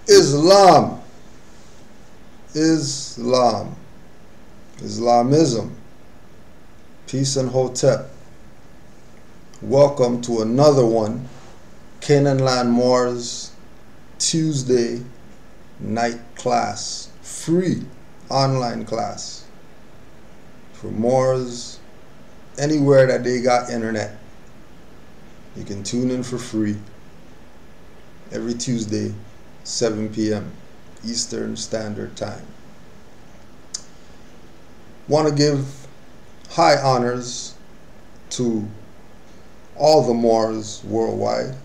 Islam. Islam. Islamism. Peace and Hotep. Welcome to another one. Canaanland Moors Tuesday night class. Free online class. For Moors anywhere that they got internet. You can tune in for free every Tuesday, 7 p.m. Eastern Standard Time. Want to give high honors to all the Moors worldwide.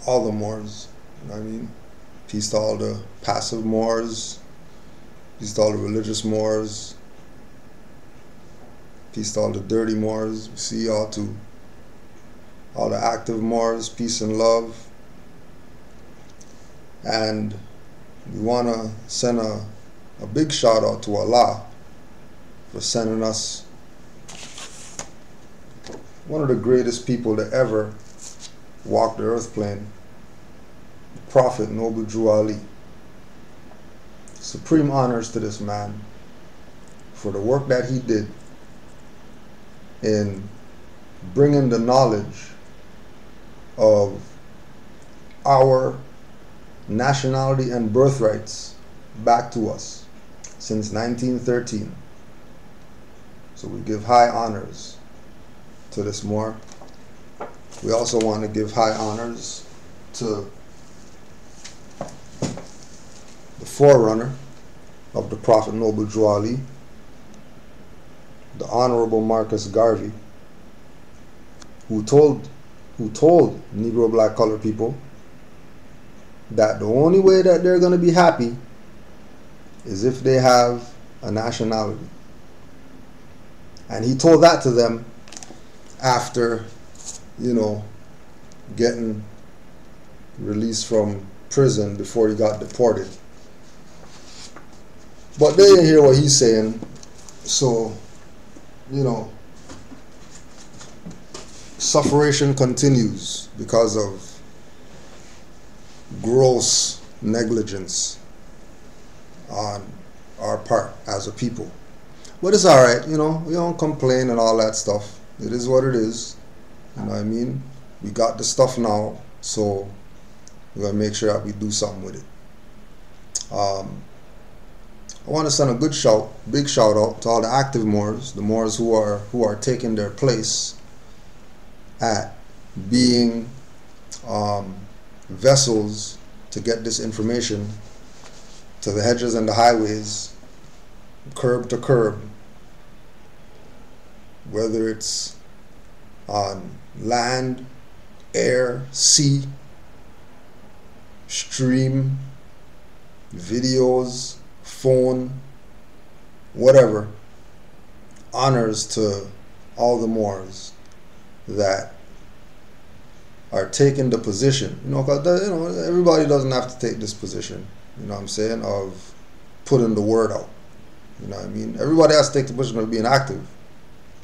All the Moors, you know what I mean? Peace to all the passive Moors. Peace to all the religious Moors. Peace to all the dirty Moors. We see y'all too. All the active Moors, peace and love. And we want to send a big shout out to Allah for sending us one of the greatest people to ever walk the earth plane, the Prophet Noble Drew Ali. Supreme honors to this man for the work that he did in bringing the knowledge of our nationality and birthrights back to us since 1913. So we give high honors to this Moor. We also want to give high honors to the forerunner of the Prophet Noble Drew Ali, the Honorable Marcus Garvey, who told Negro, black, colored people that the only way that they're going to be happy is if they have a nationality. And he told that to them after, getting released from prison before he got deported. But they didn't hear what he's saying, so, sufferation continues because of gross negligence on our part as a people. But it's alright, we don't complain and all that stuff. It is what it is. You know what I mean? We got the stuff now, so we're going to make sure that we do something with it. I want to send a big shout out to all the active Moors, the Moors who are taking their place at being vessels to get this information to the hedges and the highways, curb to curb, whether it's on land, air, sea, stream, videos, phone, whatever. Honors to all the Moors that are taking the position, because everybody doesn't have to take this position, of putting the word out. You know what I mean? Everybody has to take the position of being active,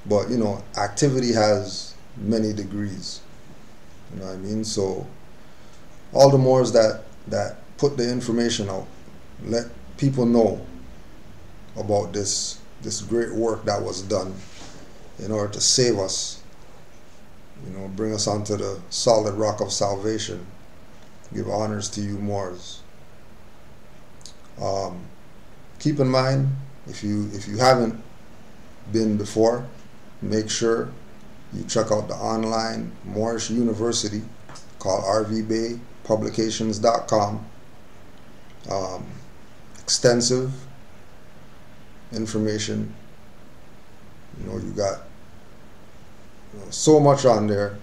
but activity has many degrees. You know what I mean? So all the Moors that put the information out, let people know about this great work that was done in order to save us, bring us onto the solid rock of salvation. Give honors to you Moors. Keep in mind, if you haven't been before, make sure you check out the online Moorish University called rvbaypublications.com. Extensive information. You got so much on there,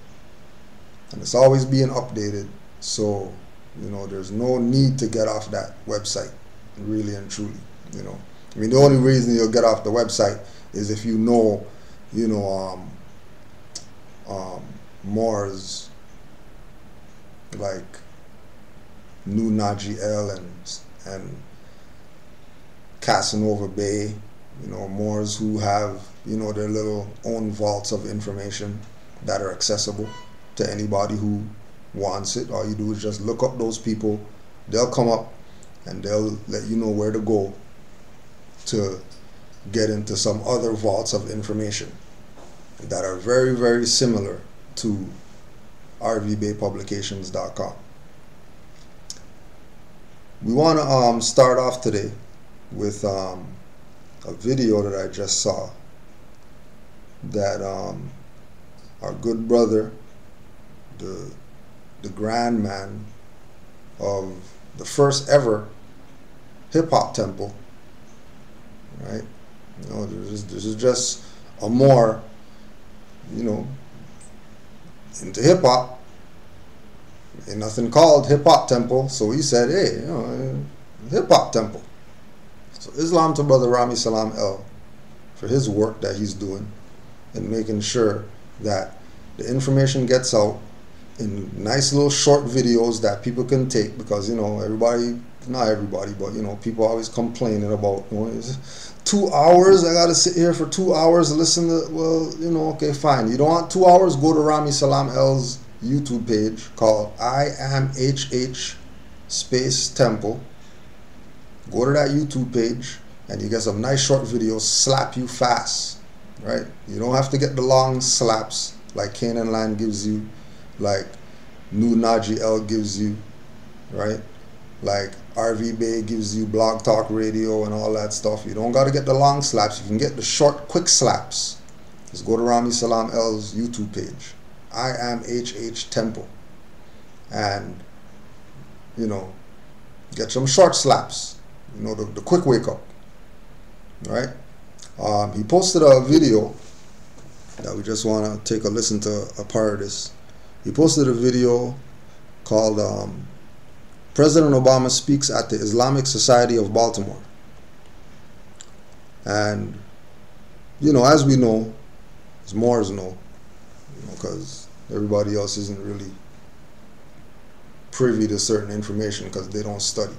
and it's always being updated. So there's no need to get off that website, really and truly. The only reason you'll get off the website is if Moors like New Naji and Casanova Bay, Moors who have their little own vaults of information that are accessible to anybody who wants it. All you do is just look up those people, they'll come up and they'll let you know where to go to get into some other vaults of information that are very, very similar to rvbaypublications.com. We want to start off today with a video that I just saw that our good brother, the grand man of the first ever hip-hop temple, right? You know, this is just a Moor, you know, into hip-hop. Ain't nothing called hip-hop temple, so he said, hey, you know, hip-hop temple. So Islam to Brother Rami Salam El for his work that he's doing and making sure that the information gets out in nice little short videos that people can take, because, you know, everybody, not everybody, but, you know, people always complaining about, you know, 2 hours, I gotta sit here for 2 hours and listen to, well, you know, okay, fine. You don't want 2 hours, go to Rami Salam El's YouTube page called I Am HH Space Temple. Go to that YouTube page and you get some nice short videos, slap you fast, right? You don't have to get the long slaps like Canaanland gives you, like New Naji L gives you, right? Like RV Bay gives you, Blog Talk Radio and all that stuff. You don't got to get the long slaps. You can get the short, quick slaps. Just go to Rami Salam El's YouTube page, I Am HH Temple, and, you know, get some short slaps, you know, the quick wake up, right? He posted a video that we just want to take a listen to a part of this. He posted a video called President Obama Speaks at the Islamic Society of Baltimore. And, you know, as we know, as Moors know, because everybody else isn't really privy to certain information because they don't study.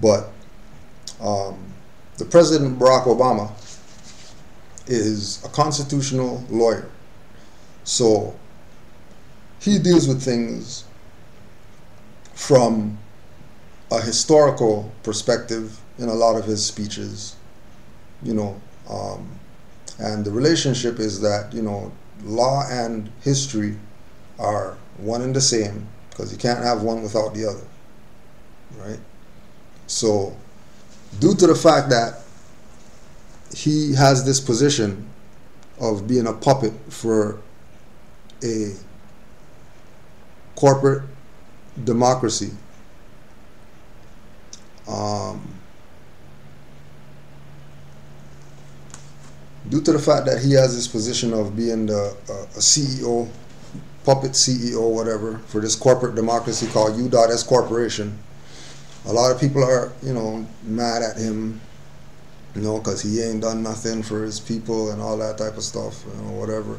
But the President Barack Obama is a constitutional lawyer. So he deals with things from a historical perspective in a lot of his speeches, you know, and the relationship is that, you know, law and history are one and the same, because you can't have one without the other, right? So due to the fact that he has this position of being a puppet for a corporate democracy, due to the fact that he has this position of being a CEO, puppet CEO, whatever, for this corporate democracy called U.S. Corporation, a lot of people are, you know, mad at him, you know, because he ain't done nothing for his people and all that type of stuff, you know, whatever.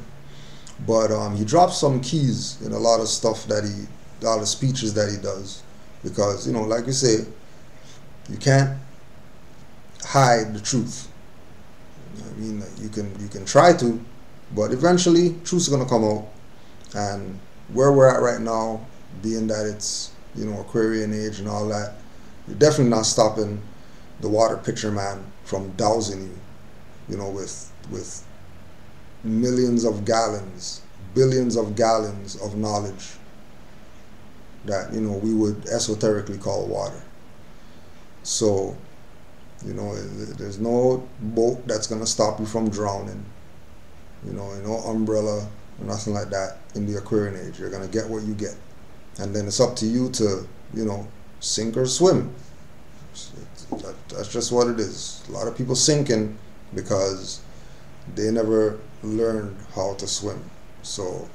But he drops some keys in a lot of stuff that a lot of speeches that he does, because, you know, like we say, you can't hide the truth. I mean, you can try to, but eventually truth's gonna come out. And where we're at right now, being that it's, you know, Aquarian age and all that, you're definitely not stopping the water pitcher man from dousing you, you know, with millions of gallons, billions of gallons of knowledge that, you know, we would esoterically call water. So, you know, there's no boat that's going to stop you from drowning, you know, no umbrella or nothing like that in the Aquarian age. You're going to get what you get. And then it's up to you to, you know, sink or swim. That's just what it is. A lot of people sinking because they never learned how to swim. So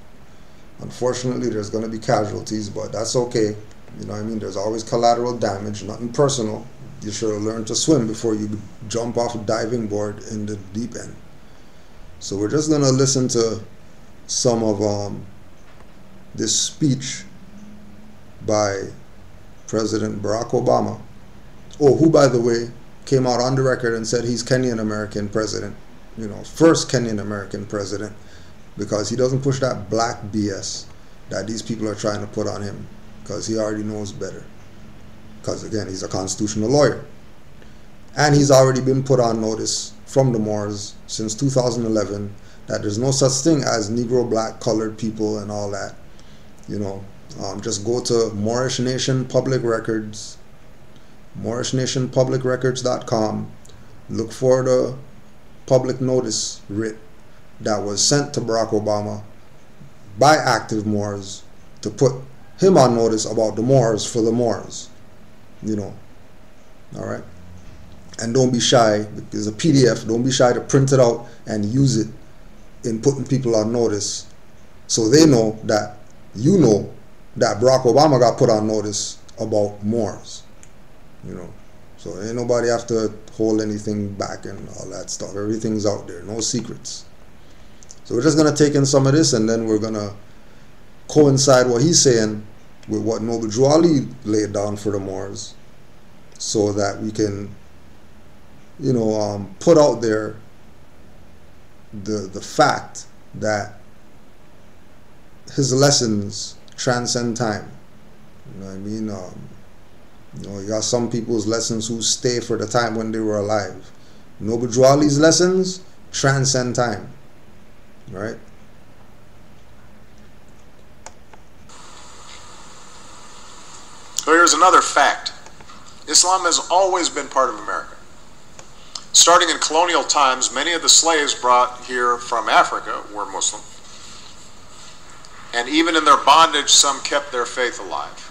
unfortunately there's going to be casualties, but that's okay. You know what I mean? There's always collateral damage, nothing personal. You should have learned to swim before you jump off a diving board in the deep end. So we're just going to listen to some of this speech by President Barack Obama. Oh, who, by the way, came out on the record and said he's Kenyan American president, you know, first Kenyan American president, because he doesn't push that black BS that these people are trying to put on him, because he already knows better. because again, he's a constitutional lawyer. And he's already been put on notice from the Moors since 2011 that there's no such thing as Negro, black, colored people and all that. You know, just go to Moorish Nation Public Records, MoorishNationPublicRecords.com. Look for the public notice writ that was sent to Barack Obama by active Moors to put him on notice about the Moors for the Moors. You know, all right? And don't be shy. There's a PDF. Don't be shy to print it out and use it in putting people on notice so they know that you know that Barack Obama got put on notice about Moors. You know, so ain't nobody have to hold anything back and all that stuff. Everything's out there. No secrets. So we're just going to take in some of this and then we're going to coincide what he's saying with what Noble Drew Ali laid down for the Moors so that we can, you know, put out there the fact that his lessons transcend time. You know what I mean? You know, you got some people's lessons who stay for the time when they were alive. Noble Drew Ali's lessons transcend time. Right? So here's another fact. Islam has always been part of America. Starting in colonial times, many of the slaves brought here from Africa were Muslim. And even in their bondage, some kept their faith alive.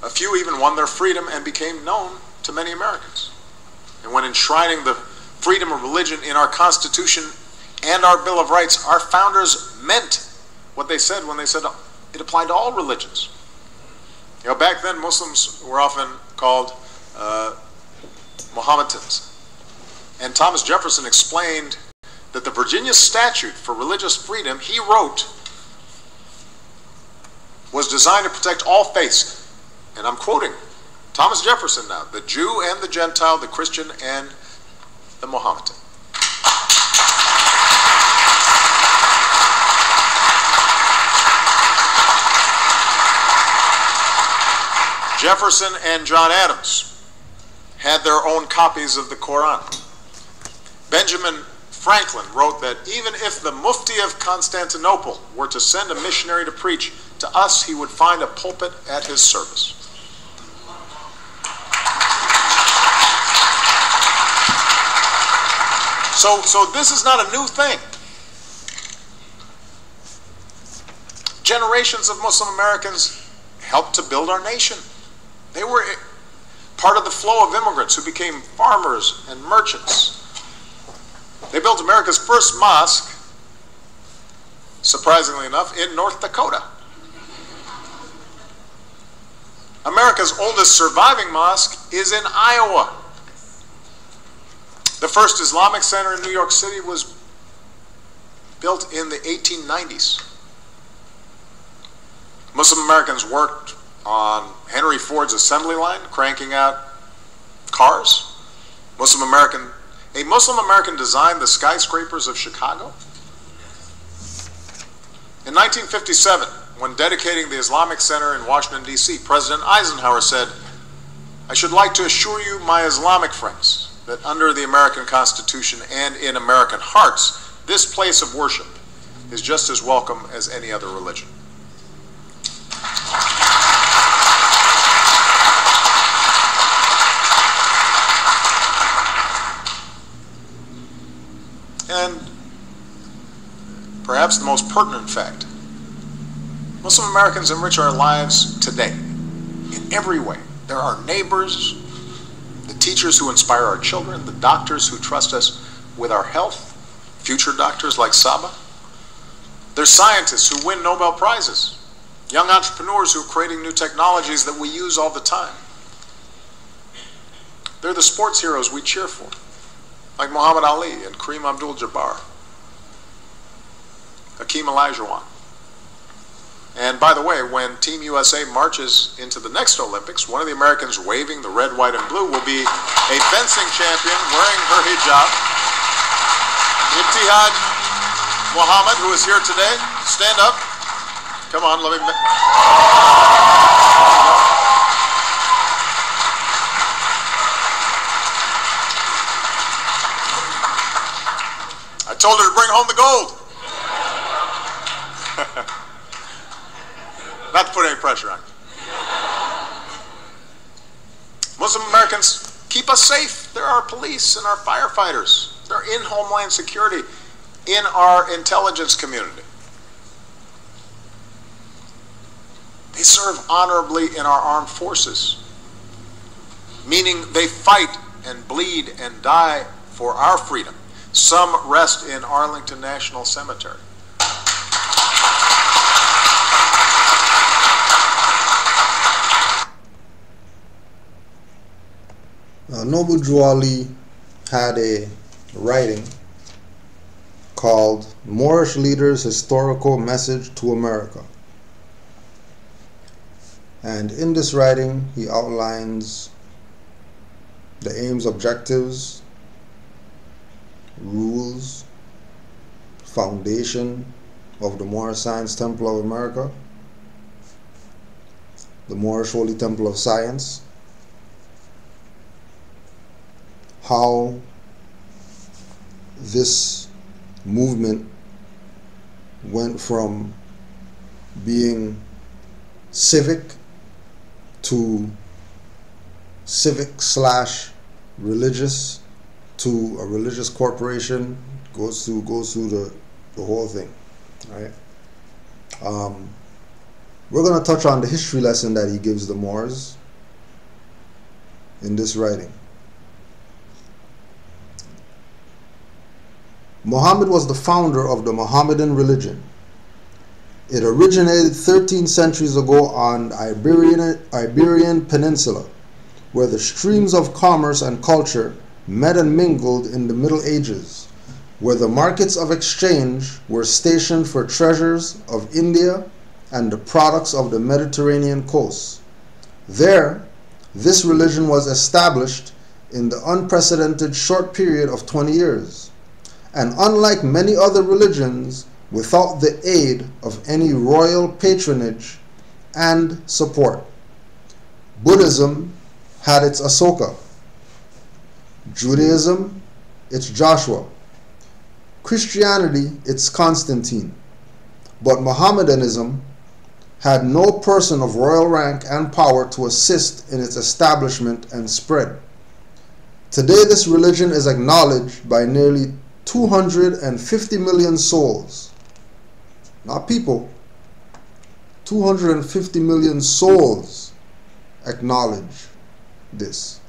A few even won their freedom and became known to many Americans. And when enshrining the freedom of religion in our Constitution and our Bill of Rights, our founders meant what they said when they said it applied to all religions. You know, back then Muslims were often called Mohammedans. And Thomas Jefferson explained that the Virginia Statute for Religious Freedom he wrote was designed to protect all faiths. And I'm quoting Thomas Jefferson now, the Jew and the Gentile, the Christian and the Mohammedan. Jefferson and John Adams had their own copies of the Quran. Benjamin Franklin wrote that even if the Mufti of Constantinople were to send a missionary to preach to us, he would find a pulpit at his service. So this is not a new thing. Generations of Muslim Americans helped to build our nation. They were part of the flow of immigrants who became farmers and merchants. They built America's first mosque, surprisingly enough, in North Dakota. America's oldest surviving mosque is in Iowa. The first Islamic center in New York City was built in the 1890s. Muslim Americans worked on Henry Ford's assembly line, cranking out cars. A Muslim American designed the skyscrapers of Chicago. In 1957, when dedicating the Islamic Center in Washington, D.C., President Eisenhower said, "I should like to assure you, my Islamic friends, that under the American Constitution and in American hearts, this place of worship is just as welcome as any other religion." And perhaps the most pertinent fact, Muslim Americans enrich our lives today in every way. They're our neighbors, the teachers who inspire our children, the doctors who trust us with our health, future doctors like Saba. They're scientists who win Nobel Prizes, young entrepreneurs who are creating new technologies that we use all the time. They're the sports heroes we cheer for, like Muhammad Ali and Kareem Abdul-Jabbar, Hakeem Olajuwon. And by the way, when Team USA marches into the next Olympics, one of the Americans waving the red, white, and blue will be a fencing champion wearing her hijab. Ibtihad Muhammad, who is here today. Stand up. Come on, let me... told her to bring home the gold. Not to put any pressure on you. Muslim Americans keep us safe. They're our police and our firefighters. They're in Homeland Security, in our intelligence community. They serve honorably in our armed forces, meaning they fight and bleed and die for our freedom. Some rest in Arlington National Cemetery. Noble Drew Ali had a writing called Moorish Leaders' Historical Message to America. And in this writing, he outlines the aims, objectives, rules, foundation of the Moorish Science Temple of America, the Moorish Holy Temple of Science, how this movement went from being civic to civic/religious to a religious corporation, goes through the whole thing, right? We're going to touch on the history lesson that he gives the Moors in this writing. Muhammad was the founder of the Mohammedan religion. It originated 13 centuries ago on the Iberian Peninsula, where the streams of commerce and culture met and mingled in the Middle Ages, where the markets of exchange were stationed for treasures of India and the products of the Mediterranean coast. There, this religion was established in the unprecedented short period of 20 years. And unlike many other religions, without the aid of any royal patronage and support. Buddhism had its Ahsoka, Judaism its Joshua, Christianity its Constantine, but Mohammedanism had no person of royal rank and power to assist in its establishment and spread. Today this religion is acknowledged by nearly 250 million souls, not people. 250 million souls acknowledge this.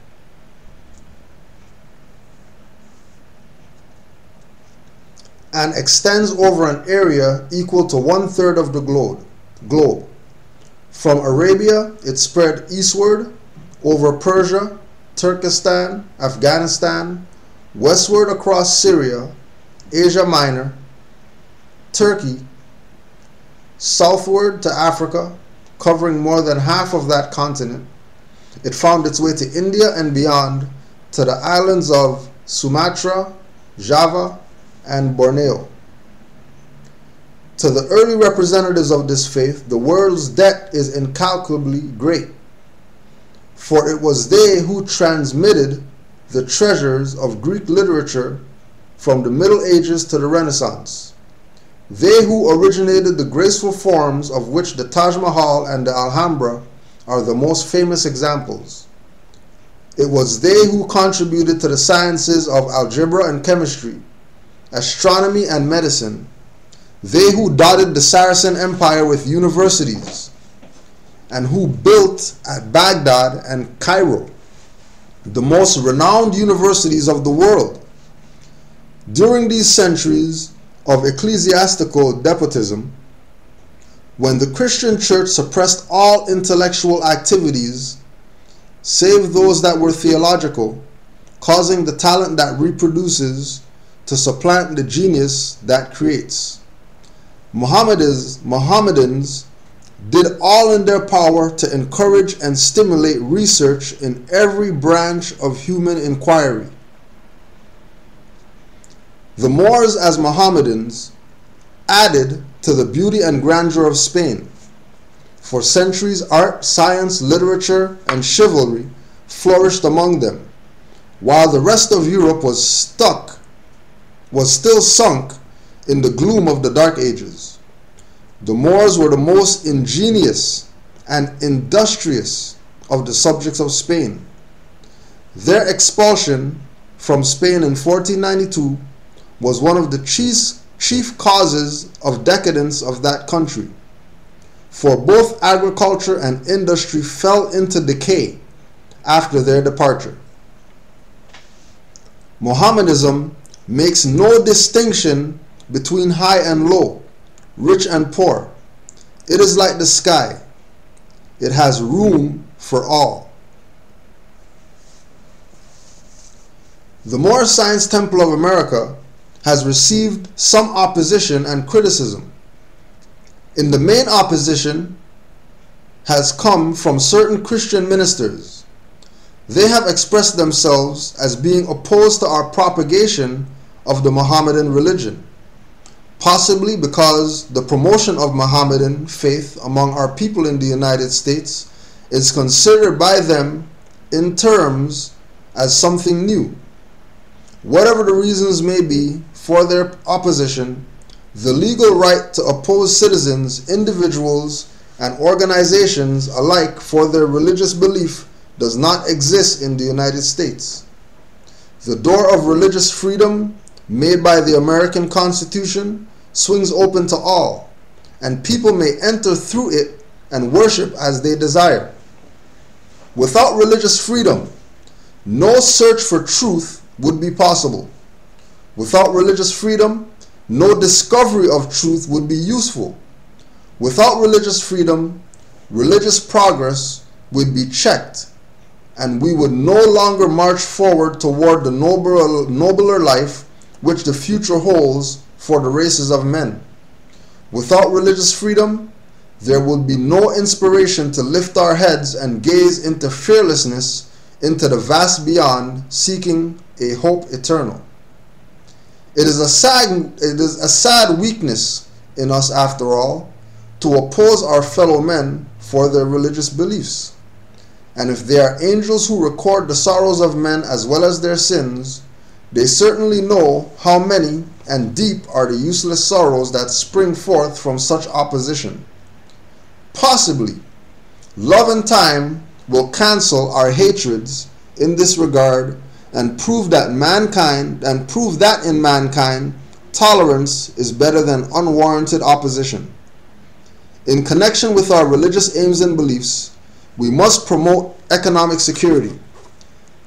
And extends over an area equal to 1/3 of the globe. From Arabia, it spread eastward over Persia, Turkestan, Afghanistan, westward across Syria, Asia Minor, Turkey, southward to Africa, covering more than half of that continent. It found its way to India and beyond, to the islands of Sumatra, Java, and Borneo. To the early representatives of this faith, the world's debt is incalculably great, for it was they who transmitted the treasures of Greek literature from the Middle Ages to the Renaissance. They who originated the graceful forms of which the Taj Mahal and the Alhambra are the most famous examples. It was they who contributed to the sciences of algebra and chemistry, astronomy and medicine. They who dotted the Saracen Empire with universities, and who built at Baghdad and Cairo the most renowned universities of the world. During these centuries of ecclesiastical despotism, when the Christian church suppressed all intellectual activities save those that were theological, causing the talent that reproduces to supplant the genius that creates, Mohammedans did all in their power to encourage and stimulate research in every branch of human inquiry. The Moors, as Mohammedans, added to the beauty and grandeur of Spain. For centuries, art, science, literature, and chivalry flourished among them, while the rest of Europe was stuck was still sunk in the gloom of the Dark Ages. The Moors were the most ingenious and industrious of the subjects of Spain. Their expulsion from Spain in 1492 was one of the chief causes of decadence of that country, for both agriculture and industry fell into decay after their departure. Mohammedanism makes no distinction between high and low, rich and poor. It is like the sky. It has room for all. The Moor Science Temple of America has received some opposition and criticism. In the main opposition has come from certain Christian ministers. They have expressed themselves as being opposed to our propagation of the Mohammedan religion, possibly because the promotion of Mohammedan faith among our people in the United States is considered by them in terms as something new. Whatever the reasons may be for their opposition, the legal right to oppose citizens, individuals, and organizations alike for their religious belief does not exist in the United States. The door of religious freedom made by the American Constitution swings open to all, and people may enter through it and worship as they desire. Without religious freedom, no search for truth would be possible. Without religious freedom, no discovery of truth would be useful. Without religious freedom, religious progress would be checked, and we would no longer march forward toward the nobler life which the future holds for the races of men. Without religious freedom, there would be no inspiration to lift our heads and gaze into fearlessness into the vast beyond, seeking a hope eternal. It is a sad weakness in us, after all, to oppose our fellow men for their religious beliefs. And if they are angels who record the sorrows of men as well as their sins, they certainly know how many and deep are the useless sorrows that spring forth from such opposition. Possibly, love and time will cancel our hatreds in this regard and prove that in mankind tolerance is better than unwarranted opposition. In connection with our religious aims and beliefs, we must promote economic security.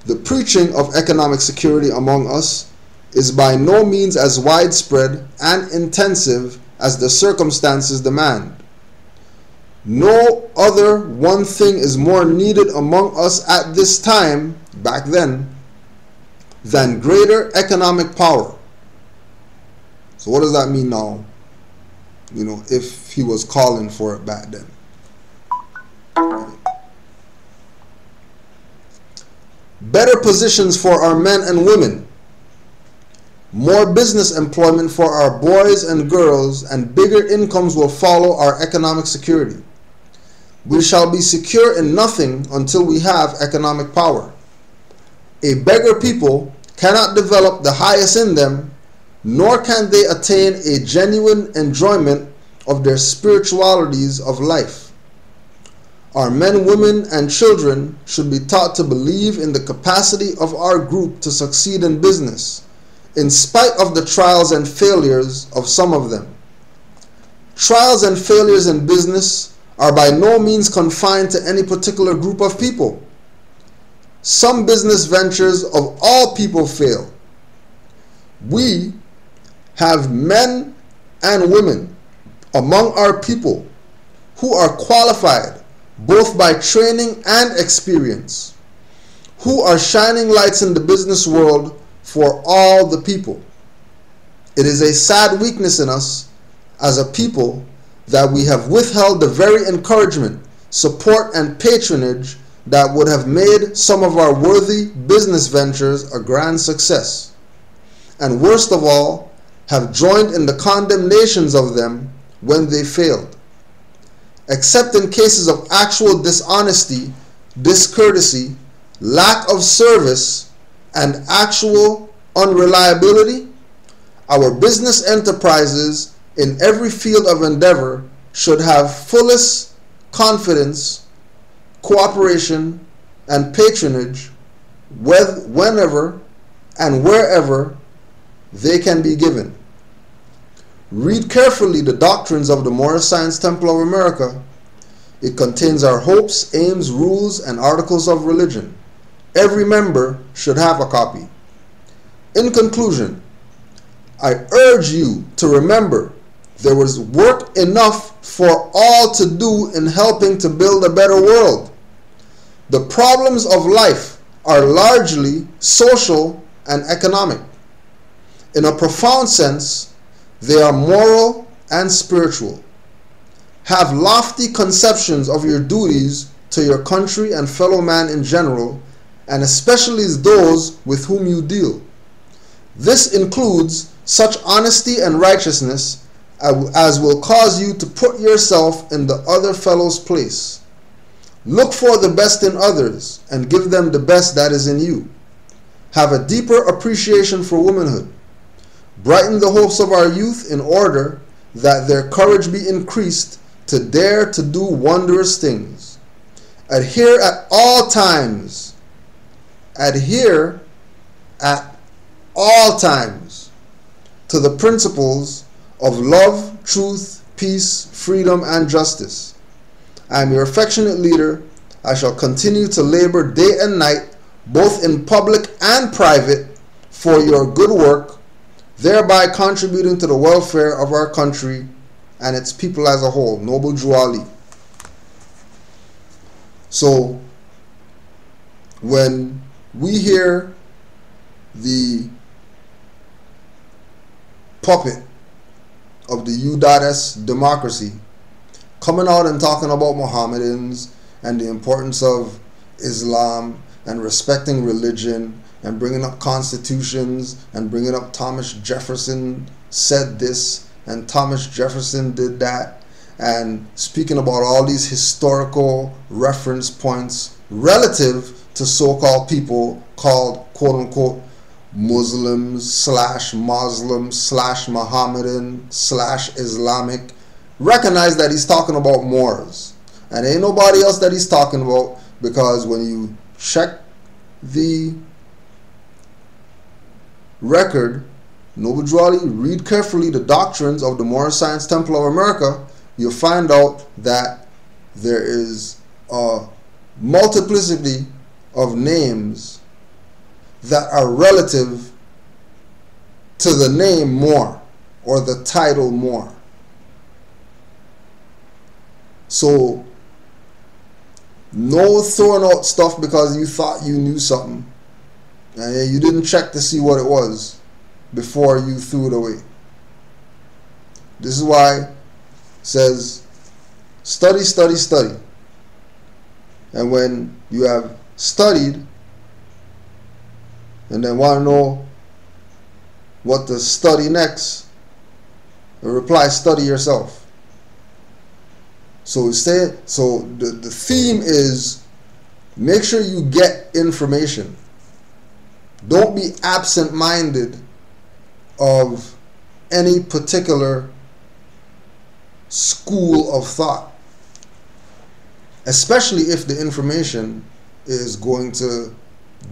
The preaching of economic security among us is by no means as widespread and intensive as the circumstances demand. No other one thing is more needed among us at this time, back then, than greater economic power. So what does that mean now? If he was calling for it back then. Better positions for our men and women, more business employment for our boys and girls, and bigger incomes will follow our economic security. We shall be secure in nothing until we have economic power. A beggar people cannot develop the highest in them, nor can they attain a genuine enjoyment of their spiritualities of life. Our men, women, and children should be taught to believe in the capacity of our group to succeed in business, in spite of the trials and failures of some of them. Trials and failures in business are by no means confined to any particular group of people. Some business ventures of all people fail. We have men and women among our people who are qualified both by training and experience, who are shining lights in the business world for all the people. It is a sad weakness in us as a people that we have withheld the very encouragement, support, and patronage that would have made some of our worthy business ventures a grand success, and worst of all, have joined in the condemnations of them when they failed. Except in cases of actual dishonesty, discourtesy, lack of service, and actual unreliability, Our business enterprises in every field of endeavor should have fullest confidence, cooperation, and patronage whenever and wherever they can be given. Read carefully the doctrines of the Moorish Science Temple of America. It contains our hopes, aims, rules, and articles of religion. Every member should have a copy. In conclusion, I urge you to remember there was work enough for all to do in helping to build a better world. The problems of life are largely social and economic. In a profound sense, they are moral and spiritual. Have lofty conceptions of your duties to your country and fellow man in general, and especially those with whom you deal. This includes such honesty and righteousness as will cause you to put yourself in the other fellow's place. Look for the best in others and give them the best that is in you. Have a deeper appreciation for womanhood. Brighten the hopes of our youth in order that their courage be increased to dare to do wondrous things. Adhere at all times. Adhere at all times to the principles of love, truth, peace, freedom, and justice. I am your affectionate leader. I shall continue to labor day and night, both in public and private, for your good work, thereby contributing to the welfare of our country and its people as a whole. Noble Drew Ali. So, when we hear the puppet of the U.S. democracy coming out and talking about Mohammedans and the importance of Islam and respecting religion and bringing up constitutions and bringing up Thomas Jefferson said this and Thomas Jefferson did that, and speaking about all these historical reference points relative to so-called people called quote-unquote Muslims / Muslims / Mohammedan / Islamic, recognize that he's talking about Moors. And ain't nobody else that he's talking about, because when you check the record, Noble Drew Ali, read carefully the doctrines of the Moorish Science Temple of America, you'll find out that there is a multiplicity of names that are relative to the name Moor or the title Moor. So, no throwing out stuff because you thought you knew something and you didn't check to see what it was before you threw it away. This is why it says study, study, study. And when you have studied and then want to know what to study next, the reply, study yourself. So the theme is make sure you get information. Don't be absent-minded of any particular school of thought, especially if the information is going to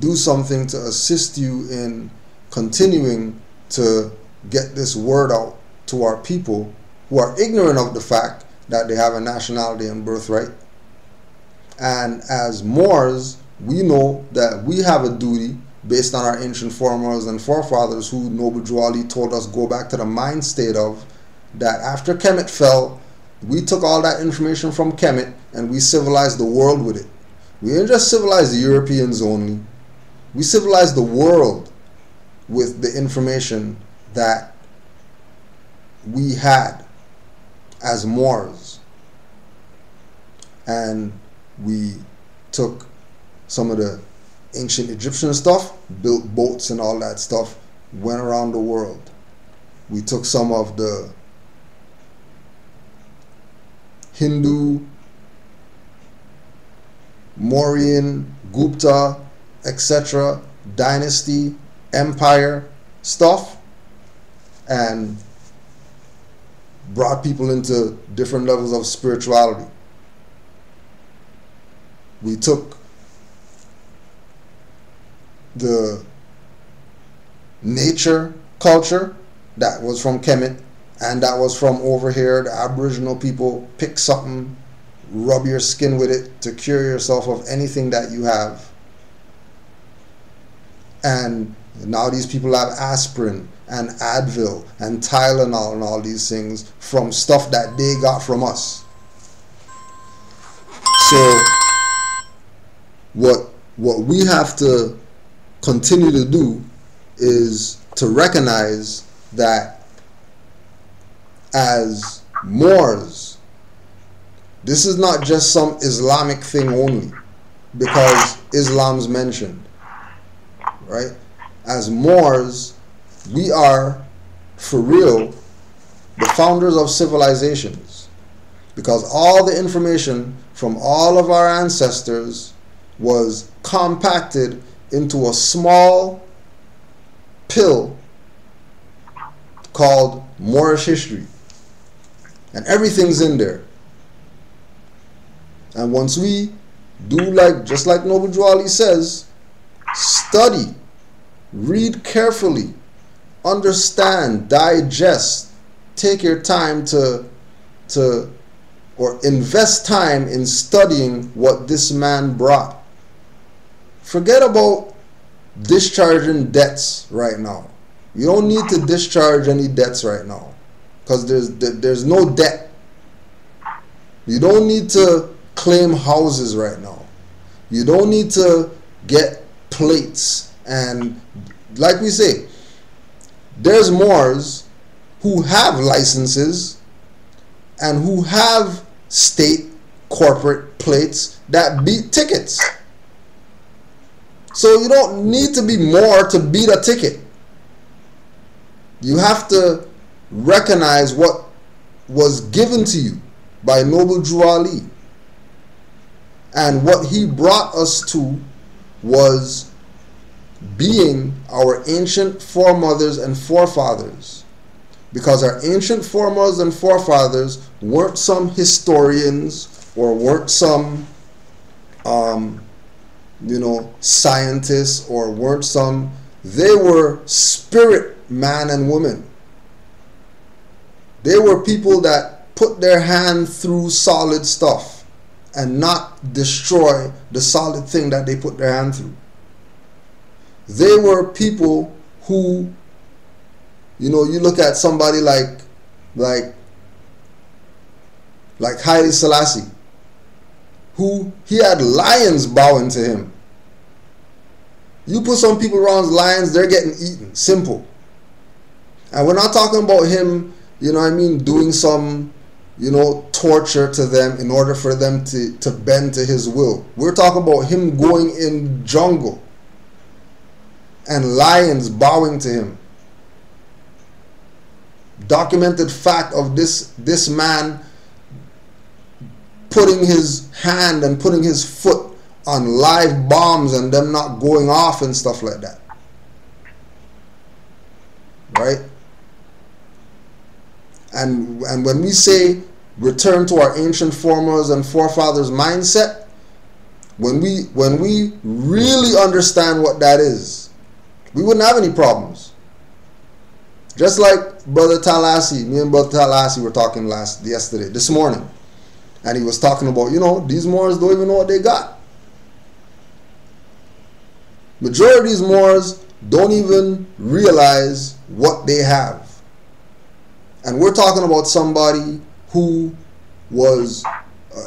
do something to assist you in continuing to get this word out to our people who are ignorant of the fact that they have a nationality and birthright. And as Moors, we know that we have a duty based on our ancient foremothers and forefathers, who Noble Drew Ali told us go back to the mind state of, that after Kemet fell, we took all that information from Kemet and we civilized the world with it. We didn't just civilize the Europeans only. We civilized the world with the information that we had as Moors. And we took some of the ancient Egyptian stuff, built boats and all that stuff, went around the world. We took some of the Hindu, Mauryan, Gupta, etc., dynasty, empire stuff, and brought people into different levels of spirituality. We took the nature culture that was from Kemet and that was from over here. The Aboriginal people pick something, rub your skin with it to cure yourself of anything that you have. And now these people have aspirin and Advil and Tylenol and all these things from stuff that they got from us. So what we have to continue to do is to recognize that as Moors, this is not just some Islamic thing only because Islam's mentioned, right? As Moors, we are, for real, the founders of civilizations, because all the information from all of our ancestors was compacted into a small pill called Moorish history, and everything's in there. And once we do, just like Noble Drew Ali says, study, read carefully, understand, digest, take your time or invest time in studying what this man brought. Forget about discharging debts right now. You don't need to discharge any debts right now because there's no debt. You don't need to claim houses right now. You don't need to get plates. And like we say, there's Moors who have licenses and who have state corporate plates that beat tickets. So you don't need to be Moor to beat a ticket. You have to recognize what was given to you by Noble Drew Ali. And what he brought us to was being our ancient foremothers and forefathers. Because our ancient foremothers and forefathers weren't some historians or weren't some scientists or weren't some, they were spirit man and woman. They were people that put their hand through solid stuff and not destroy the solid thing that they put their hand through. They were people who, you look at somebody like Haile Selassie, who he had lions bowing to him. You put some people around lions, they're getting eaten. Simple. And we're not talking about him, doing some, torture to them in order for them to bend to his will. We're talking about him going in jungle and lions bowing to him. Documented fact of this man putting his hand and putting his foot on live bombs and them not going off and stuff like that. Right? And when we say return to our ancient foremothers and forefathers mindset, when we really understand what that is, we wouldn't have any problems. Just like Brother Tallahassee, me and Brother Tallahassee were talking this morning. And he was talking about, these Moors don't even know what they got. Majority of these Moors don't even realize what they have. And we're talking about somebody who was,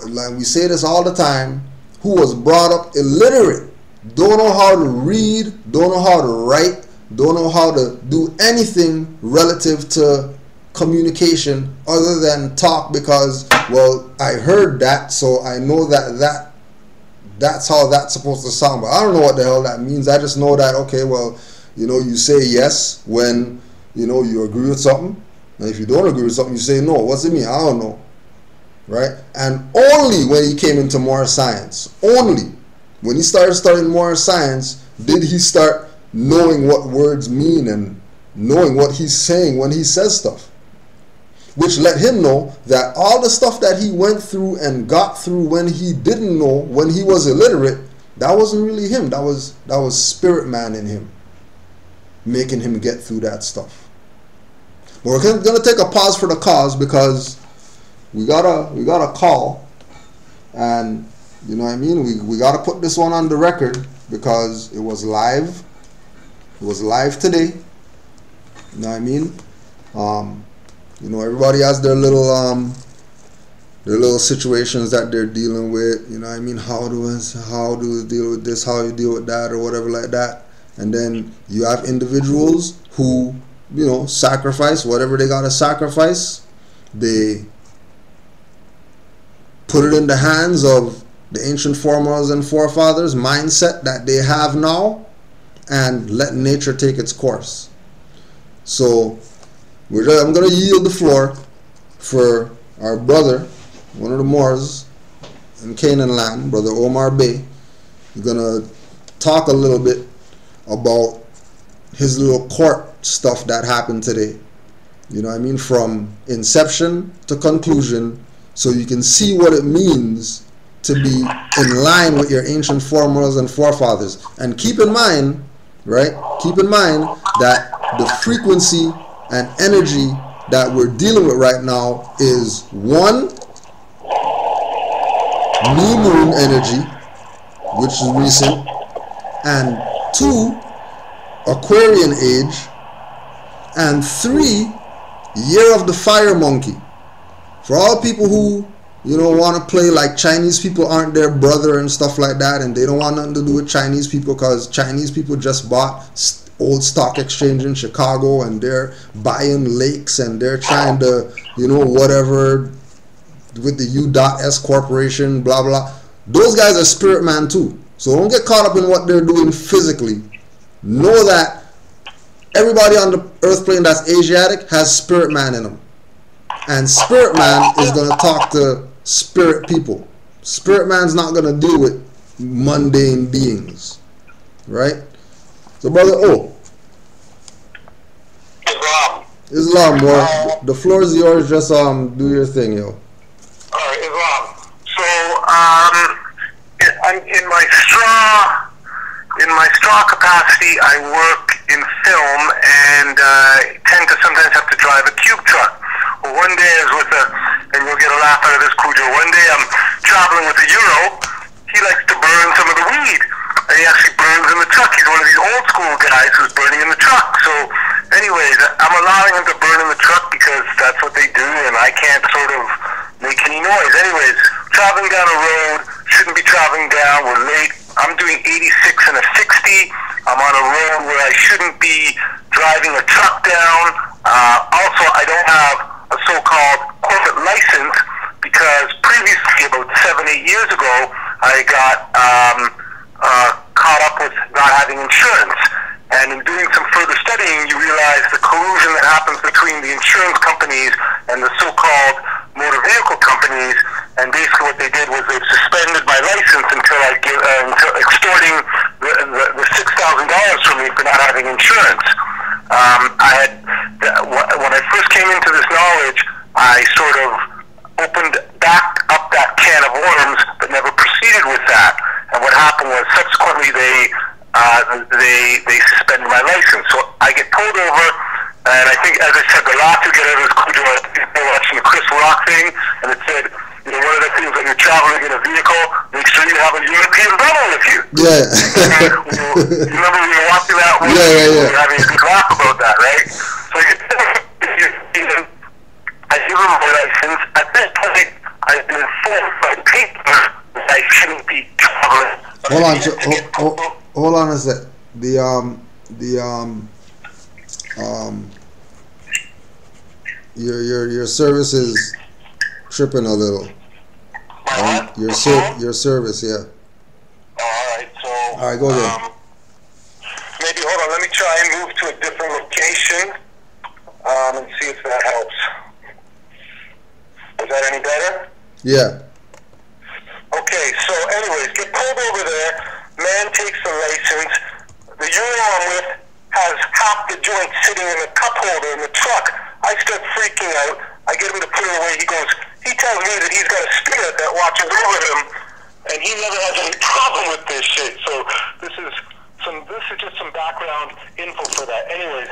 like we say this all the time, who was brought up illiterate, don't know how to read, don't know how to write, don't know how to do anything relative to communication other than talk because, well, I heard that, so I know that's how that's supposed to sound. But I don't know what the hell that means. I just know that, okay, well, you say yes when, you agree with something. And if you don't agree with something, you say no. What's it mean? I don't know. Right? And only when he came into Moorish science, only when he started studying Moorish science, did he start knowing what words mean and knowing what he's saying when he says stuff, which let him know that all the stuff that he went through and got through when he didn't know, when he was illiterate, that wasn't really him. That was spirit man in him, making him get through that stuff. But we're gonna take a pause for the cause, because we got a call, and you know what I mean, we gotta put this one on the record because it was live. It was live today. You know what I mean? You know, everybody has their little situations that they're dealing with. You know what I mean? How do we deal with this? How you deal with that, or whatever like that. And then you have individuals who, you know, sacrifice whatever they gotta sacrifice. They put it in the hands of the ancient foremothers and forefathers mindset that they have now, and let nature take its course. So I'm going to yield the floor for our brother, one of the Moors in Canaanland, Brother Omar Bey. He's going to talk a little bit about his little court stuff that happened today. You know what I mean? From inception to conclusion, so you can see what it means to be in line with your ancient foremothers and forefathers. And keep in mind, right? Keep in mind that the frequency and energy that we're dealing with right now is 1, new moon energy, which is recent, and 2, Aquarian age, and 3, year of the fire monkey. For all people who, you know, want to play like Chinese people aren't their brother and stuff like that, and they don't want nothing to do with Chinese people because Chinese people just bought old stock exchange in Chicago and they're buying lakes and they're trying to, you know, whatever with the U.S. Corporation, blah blah. Those guys are spirit man too. So don't get caught up in what they're doing physically. Know that everybody on the earth plane that's Asiatic has spirit man in them. And spirit man is going to talk to spirit people. Spirit man's not going to deal with mundane beings. Right? So, brother Islam, boy. The floor is yours. Just do your thing, yo. Alright, Islam. So, I'm in my straw capacity, I work in film and tend to sometimes have to drive a cube truck. Well, one day I was and you'll get a laugh out of this, Cujo. One day I'm traveling with a Euro. He likes to burn some of the weed. And he actually burns in the truck. He's one of these old school guys who's burning in the truck. So, anyways, I'm allowing him to burn in the truck because that's what they do, and I can't sort of make any noise. Anyways, traveling down a road, shouldn't be traveling down, we're late. I'm doing 86 and a 60. I'm on a road where I shouldn't be driving a truck down. Also, I don't have a so-called corporate license because previously, about 7-8 years ago, I got caught up with not having insurance. And in doing some further studying, you realize the collusion that happens between the insurance companies and the so-called motor vehicle companies. And basically what they did was they suspended my license until until extorting the $6,000 from me for not having insurance. When I first came into this knowledge, I sort of opened back up that can of worms, but never proceeded with that. And what happened was subsequently they suspended my license. So I get pulled over, and I think, as I said, the last to get out of this Cujo, they were watching the Chris Rock thing, and it said, you know, one of the things when you're traveling in a vehicle, make sure you have a European brother with you. Yeah. You remember we were watching that one? Yeah. We were having a good laugh about that, right? So I give him my license. At this point, I've been informed by paper that I shouldn't be traveling. Hold on a sec. Your service is tripping a little. Your service, yeah. Alright, so Alright, go ahead. Maybe hold on, let me try and move to a different location and see if that helps. Is that any better? Yeah. Okay, so anyways, get pulled over there. Man takes the license. The Euro I'm with has half the joint sitting in the cup holder in the truck. I start freaking out. I get him to put it away. He tells me that he's got a spirit that watches over him, and he never has any problem with this shit. So this is just some background info for that. Anyways,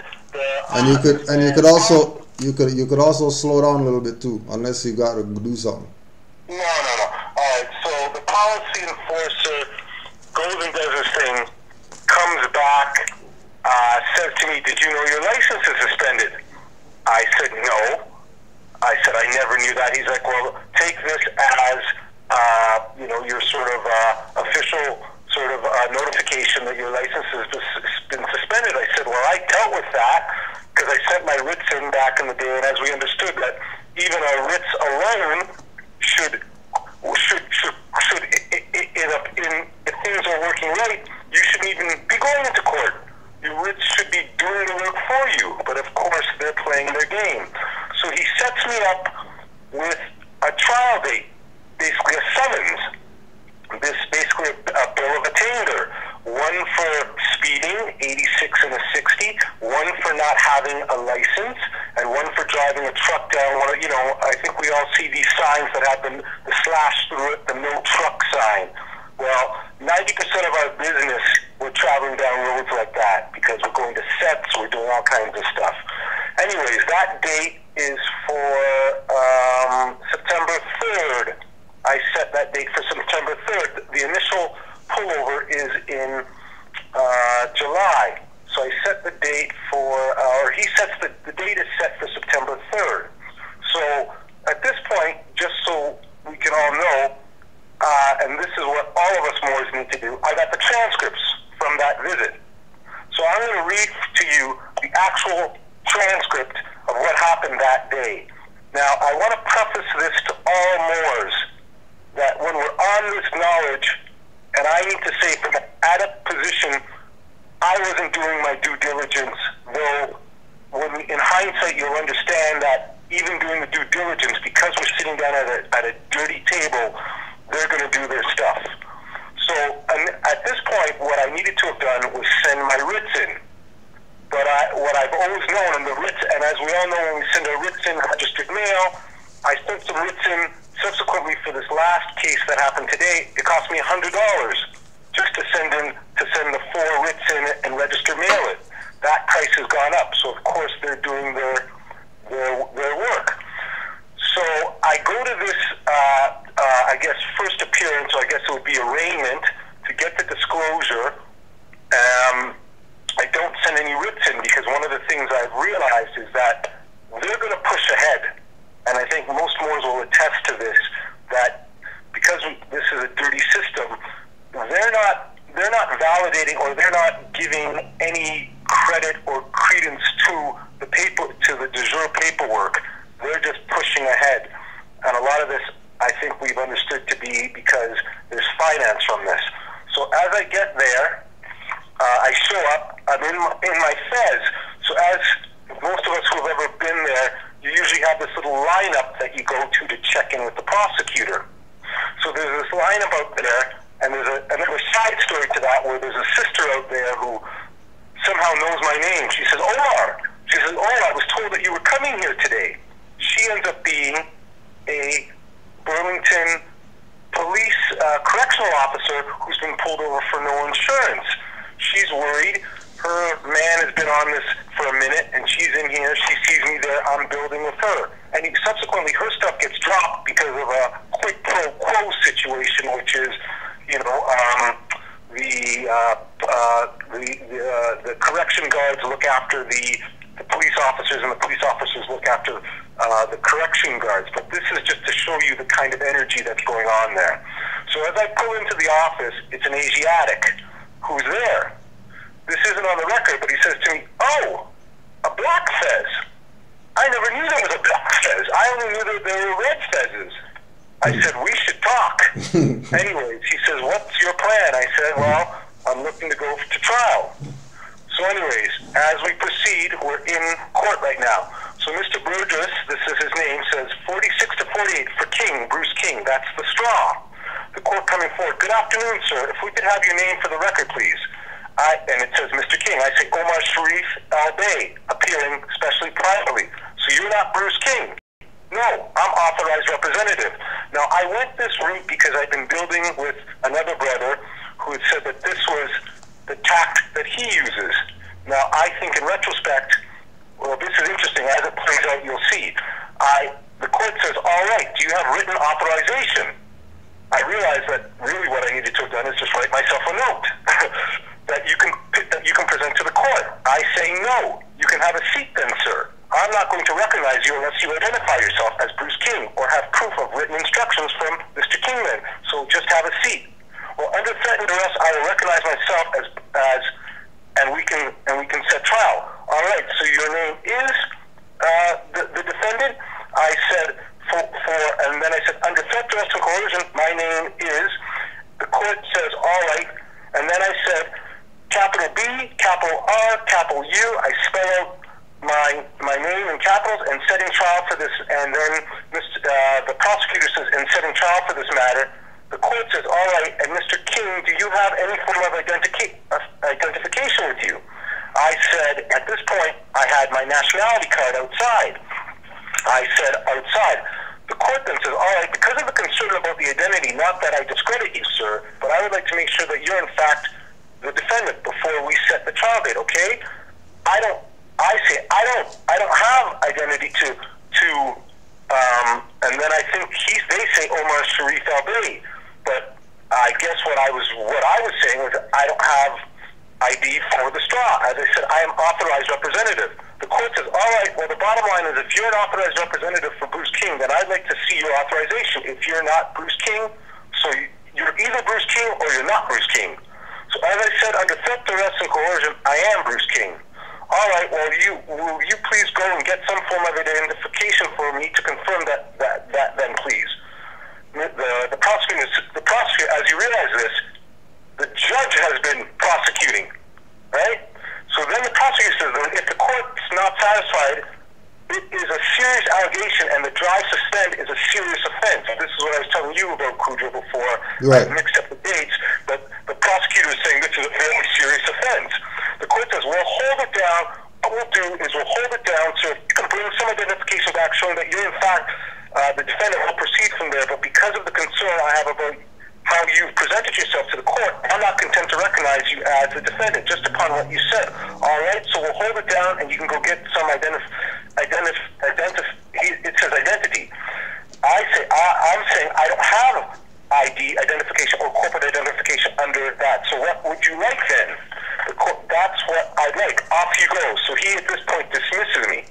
you could also slow down a little bit too, unless you got to do something. No. All right. So the policy enforcer goes and does his thing, comes back, says to me, "Did you know your license is suspended?" I said, "No." I said, "I never knew that." He's like, "Well, take this as your sort of official sort of notification that your license has been suspended." I said, "Well, I dealt with that because I sent my writs in back in the day, and as we understood that even our writs alone should if things are working right, you shouldn't even be going into court. Your writs should be doing the work for you." But of course, they're playing their game. So he sets me up with a trial date, basically a summons. This basically a bill of attainder. One for speeding, 86 and a 60. One for not having a license, and one for driving a truck down. I think we all see these signs that have the slash through it, the no truck sign. Well, 90% of our business, we're traveling down roads like that because we're going to sets, we're doing all kinds of stuff. Anyways, that date is for September 3rd. I set that date for September 3rd. The initial pullover is in July. So I set the date he sets the date is set for September 3rd. So at this point, just so we can all know, and this is what all of us Moors need to do, I got the transcripts from that visit. So I'm going to read to you the actual transcript of what happened that day. Now, I want to preface this to all Moors, that when we're on this knowledge, and I need to say from an adept position, I wasn't doing my due diligence, though in hindsight you'll understand that even doing the due diligence, because we're sitting down at a dirty table, they're going to do their stuff. So at this point, what I needed to have done was send my writs in. But what I've always known, and as we all know, when we send our writs in registered mail, I sent some writs in subsequently for this last case that happened today. It cost me $100 just to send the 4 writs in and register mail it. That price has gone up, so of course they're doing their work. So I go to this, I guess, first appearance, or I guess it would be arraignment, to get the disclosure. I don't send any writs in because one of the things I've realized is that they're going to push ahead. And I think most Moors will attest to this, that because this is a dirty system, they're not validating, or they're not giving any credit or credence to the de jure paperwork. They're just pushing ahead. And a lot of this, I think we've understood to be because there's finance from this. So as I get there, I show up, I'm in my fez. So as most of us who have ever been there, you usually have this little lineup that you go to check in with the prosecutor. So there's this lineup out there, and there's a side story to that where there's a sister out there who somehow knows my name. She says, "Omar." She says, "Oh, I was told that you were coming here today." She ends up being a Burlington police correctional officer who's been pulled over for no insurance. She's worried. Her man has been on this for a minute, and she's in here. She sees me there. I'm building with her. And subsequently, her stuff gets dropped because of a quid pro quo situation, which is, the correction guards look after the police officers, and the police officers look after the correction guards. But this is just to show you the kind of energy that's going on there. So as I pull into the office, it's an Asiatic who's there. This isn't on the record, but he says to me, "Oh, a black fez. I never knew there was a black fez. I only knew that there were red fezes." I said, "We should talk." Anyways, he says, "What's your plan?" I said, "Well, I'm looking to go to trial." So anyways, as we proceed, we're in court right now. So Mr. Burgess, this is his name, says 46-48 for King, Bruce King. That's the straw. The court coming forward. "Good afternoon, sir. If we could have your name for the record, please." and it says Mr. King. I say Omar Sharif Al-Bey, appearing especially privately. So you're not Bruce King. No, I'm authorized representative. Now, I went this route because I've been building with another brother who had said that this was the tact that he uses. Now, I think in retrospect, well, this is interesting. As it plays out, you'll see. The court says, all right, do you have written authorization? I realized that really what I needed to have done is just write myself a note that you can present to the court. I say no. You can have a seat then, sir. I'm not going to recognize you unless you identify yourself as Bruce King or have proof of written instructions from Mr. King then. So just have a seat. Well, under threat and duress, I will recognize myself as and we can set trial. All right. So your name is the defendant. I said and then I said under threat, duress, and coercion, my name is. The court says all right, and then I said capital B, capital R, capital U. I spell out my name in capitals and setting trial for this, and then the prosecutor says in setting trial for this matter. The court says all right, and Mr. King, do you have any form of identification with you? I said at this point I had my nationality card outside. I said outside. The court then says, all right, because of the concern about the identity, not that I discredit you, sir, but I would like to make sure that you're in fact the defendant before we set the trial date, okay? I don't have identity and then I think they say Omar Sharif Al-Bey, but I guess what I was saying was I don't have ID for the straw. As I said, I am authorized representative. The court says, all right, well, the bottom line is if you're an authorized representative for Bruce King, then I'd like to see your authorization. If you're not Bruce King, so you're either Bruce King or you're not Bruce King. So as I said, under threat, duress, and coercion, I am Bruce King. All right, well, will you please go and get some form of identification for me to confirm that then, please. The prosecutor, as you realize this, the judge has been prosecuting, right? So then the prosecutor says that if the court's not satisfied, it is a serious allegation, and the drive suspend is a serious offense. This is what I was telling you about, Cujo, before right. I mixed up the dates, but the prosecutor is saying this is a very serious offense. The court says, we'll hold it down. What we'll do is we'll hold it down so you can bring some identification back showing that you're in fact the defendant. Will proceed from there, but because of the concern I have about how you've presented yourself to the court, I'm not content to recognize you as the defendant, just upon what you said. All right, so we'll hold it down, and you can go get some it says identity. I'm saying I don't have identification or corporate identification under that. So what would you like then? That's what I'd like. Off you go. So he at this point dismisses me.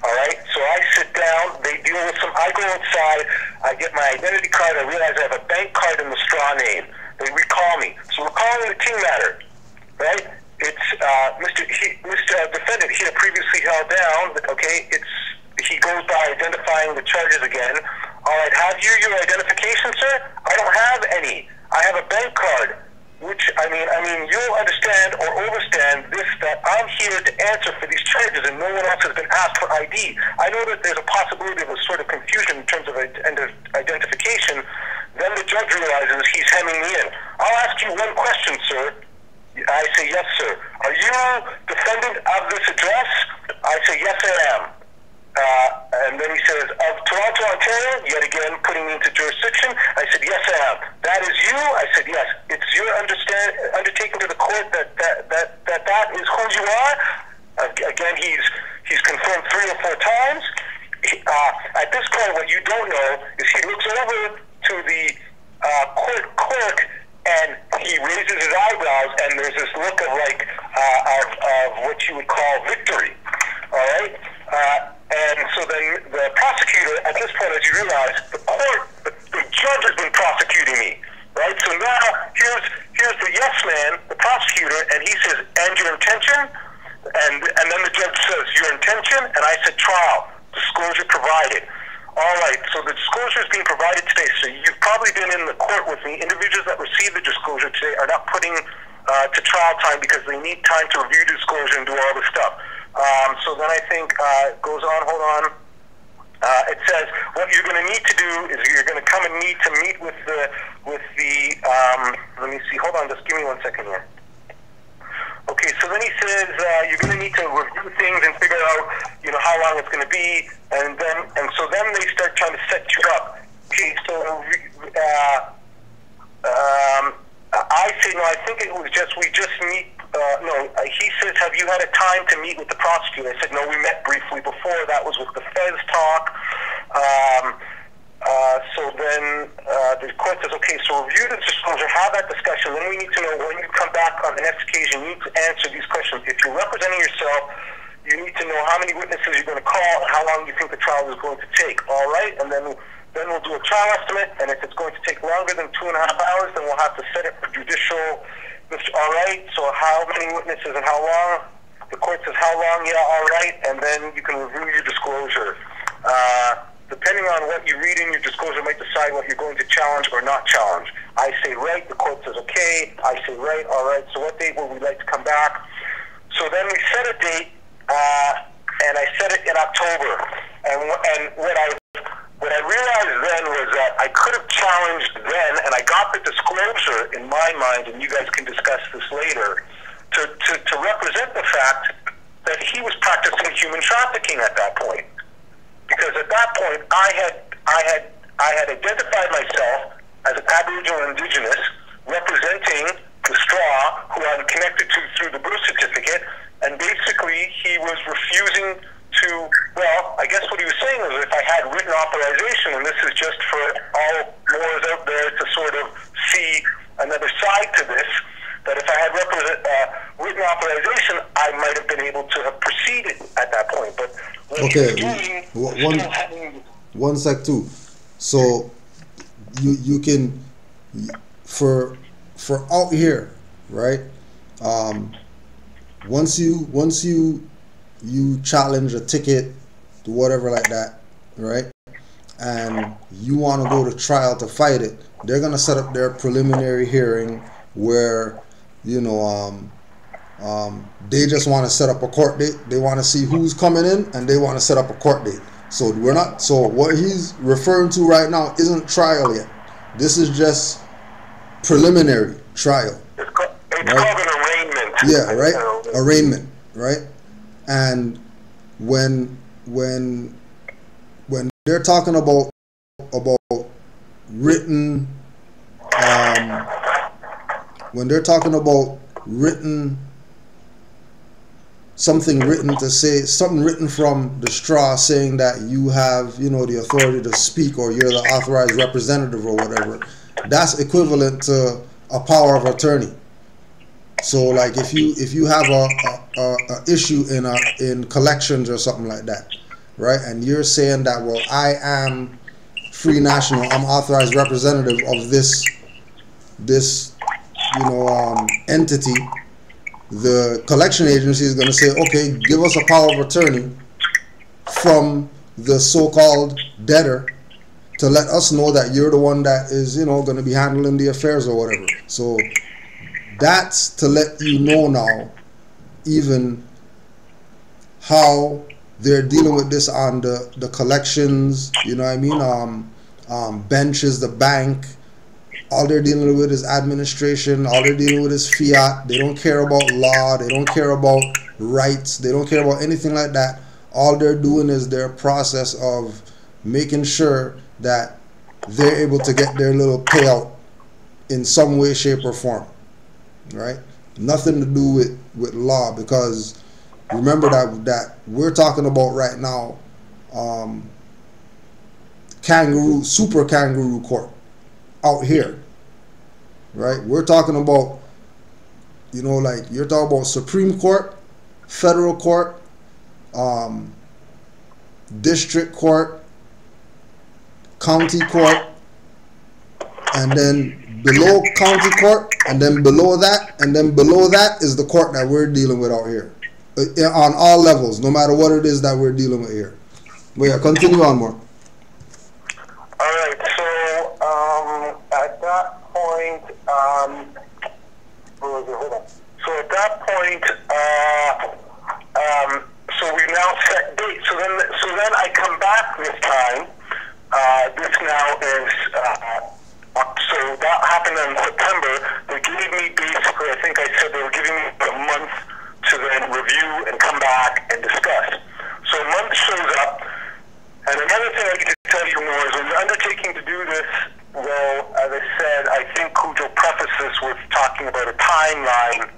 All right, so I sit down, they deal with I go outside, I get my identity card, I realize I have a bank card in the straw name. They recall me. So we're calling the King matter, right? It's Mr. Defendant, he had previously held down, okay, he goes by identifying the charges again. All right, have you your identification, sir? I don't have any. I have a bank card. Which, I mean, you'll understand or overstand this, that I'm here to answer for these charges and no one else has been asked for ID. I know that there's a possibility of a sort of confusion in terms of identification. Then the judge realizes he's hemming me in. I'll ask you one question, sir. I say, yes, sir. Are you defendant of this address? I say, yes, I am. And then he says, of Toronto, Ontario, yet again putting me into jurisdiction. I said, yes, I am. That is you? I said, yes. It's your undertaking to the court that is who you are. Again, he's confirmed 3 or 4 times. At this point, what you don't know is he looks over to the court clerk and he raises his eyebrows, and there's this look of of what you would call victory. All right. And so then the prosecutor, at this point, as you realize, the judge has been prosecuting me, right? So now here's the yes man, the prosecutor, and he says, and your intention? And then the judge says, your intention? And I said, trial, disclosure provided. All right, so the disclosure is being provided today. So you've probably been in the court with me. Individuals that receive the disclosure today are not putting to trial time because they need time to review the disclosure and do all this stuff. So then I think it goes on, hold on. It says what you're going to need to do is you're going to come and need to meet with the let me see, hold on, just give me 1 second here. So then he says, you're going to need to review things and figure out, how long it's going to be. And so then they start trying to set you up. Okay, so I say, no, I think it was we just meet. He says, have you had a time to meet with the prosecutor? I said, no, we met briefly before. That was with the Fez talk. So then the court says, okay, so review the disclosure, have that discussion. Then we need to know when you come back on the next occasion, you need to answer these questions. If you're representing yourself, you need to know how many witnesses you're going to call and how long you think the trial is going to take. All right? And then we'll do a trial estimate, and if it's going to take longer than 2.5 hours, then we'll have to set it for judicial. All right? So how many witnesses and how long? The court says, how long? Yeah, all right. And then you can review your disclosure. Depending on what you read in your disclosure might decide what you're going to challenge or not challenge. I say right, the court says okay. I say right, all right. So what date would we like to come back? So then we set a date, and I set it in October. And what I realized then was that I could have challenged then, and I got the disclosure in my mind, and you guys can discuss this later, to represent the fact that he was practicing human trafficking at that point. Because at that point, I had identified myself as an Aboriginal Indigenous representing the straw who I'm connected to through the birth certificate, and basically he was refusing to, well, I guess what he was saying was if I had written authorization, and this is just for all Moors out there to sort of see another side to this, that if I had written authorization, I might have been able to have proceeded at that point. But okay, one sec too. So you can for out here, right? Once you challenge a ticket to whatever like that, right? And you want to go to trial to fight it, they're gonna set up their preliminary hearing where they just want to set up a court date. They want to see who's coming in, and they want to set up a court date. So what he's referring to right now isn't trial yet. This is just preliminary trial. It's called an arraignment. Yeah, right? Arraignment, right? And when they're talking about written when they're talking about something written from the straw saying that you have the authority to speak, or you're the authorized representative or whatever, that's equivalent to a power of attorney. So like if you have a issue in collections or something like that, right, and you're saying that, well, I am Free National, I'm authorized representative of this entity, the collection agency is going to say, okay, give us a power of attorney from the so-called debtor to let us know that you're the one that is, going to be handling the affairs or whatever. So that's to let you know now even how they're dealing with this on the collections, benches, the bank. All they're dealing with is administration. All they're dealing with is fiat. They don't care about law. They don't care about rights. They don't care about anything like that. All they're doing is their process of making sure that they're able to get their little payout in some way, shape, or form. Right? Nothing to do with law, because remember that we're talking about right now super kangaroo court out here, right? We're talking about, like you're talking about Supreme Court, federal court, district court, county court, and then below county court, and then below that is the court that we're dealing with out here, on all levels, no matter what it is that we're dealing with here. But yeah, continue on more. All right, so at that point, So at that point, so we now set dates. So then I come back this time. This now is so that happened in September. They gave me basically, I think I said they were giving me a month back and discuss. So a month shows up, and another thing I get to tell you more is when you're undertaking to do this, well, as I said, I think Cujo prefaced this with talking about a timeline,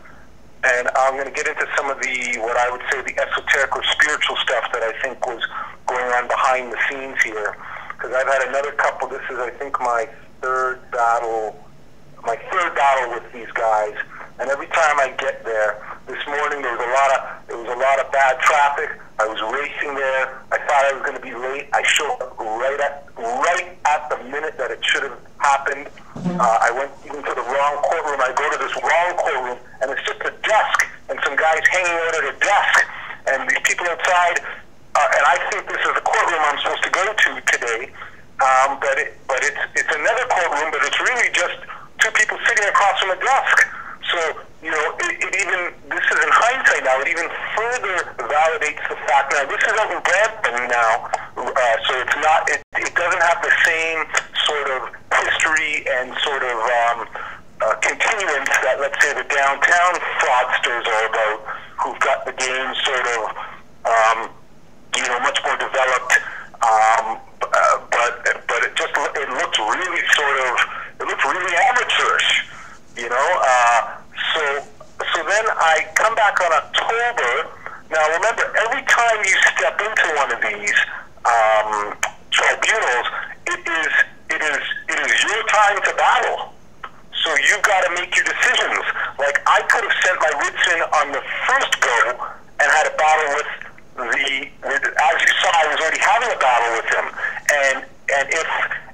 and I'm going to get into some of the, what I would say, the esoteric or spiritual stuff that I think was going on behind the scenes here. Because I've had another couple, this is, I think, my third battle with these guys, and every time I get there, this morning there was a lot of bad traffic. I was racing there. I thought I was going to be late. I showed up right at the minute that it should have happened. I went even to the wrong courtroom. I go to this wrong courtroom, and it's just a desk and some guys hanging out at a desk, and these people outside. And I think this is the courtroom I'm supposed to go to today. But it's another courtroom, but it's really just two people sitting across from a desk. So, you know, it even, this is in hindsight now, it even further validates the fact, now this is out in Brampton now, so it's not, it doesn't have the same sort of history and sort of continuance that, let's say, the downtown fraudsters are about, who've got the game sort of, you know, much more developed, but it looks really sort of, it looks really amateurish, you know. So then I come back on October. Now remember, every time you step into one of these tribunals, it is your time to battle. So you've got to make your decisions. Like, I could have sent my writs in on the first go and had a battle with as you saw, I was already having a battle with him,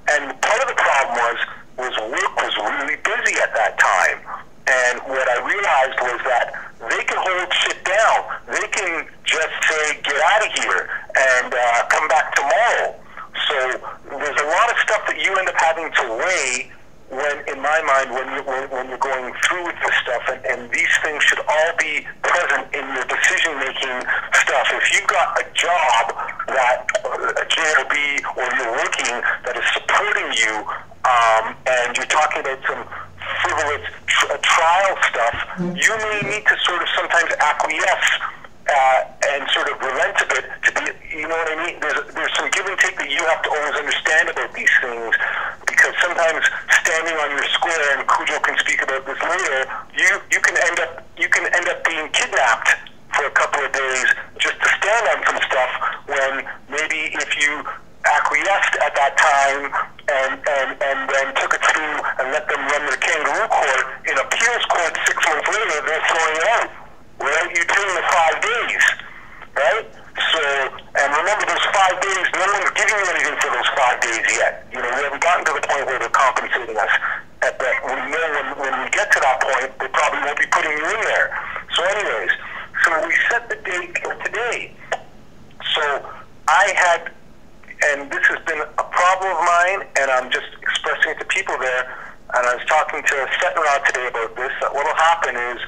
and part of the problem was work was really busy at that time, and what I realized was that they can hold shit down. They can just say, get out of here and come back tomorrow. So there's a lot of stuff that you end up having to weigh when, in my mind, when you're going through with this stuff, and these things should all be present in your decision-making stuff. If you've got a job that a JRB or you're working that is supporting you, and you're talking about some frivolous trial stuff, you may need to sort of sometimes acquiesce and sort of relent a bit to be, you know what I mean? There's some give and take that you have to always understand about these things, because sometimes standing on your square, and Cujo can speak about this later, you can end up being kidnapped for a couple of days just to stand on some stuff, when maybe if you acquiesced at that time and then took it through and let them run their kangaroo court in appeals court 6 months later, they're throwing it out without you doing the 5 days, right? So, and remember, those 5 days, no one's giving you anything for those 5 days yet. You know, we haven't gotten to the point where they're compensating us. At that, we know when we get to that point, they probably won't be putting you in there. So anyways, so we set the date for today. So I had, and this has been a problem of mine, and I'm just expressing it to people there, and I was talking to Setnrod today about this, that what'll happen is,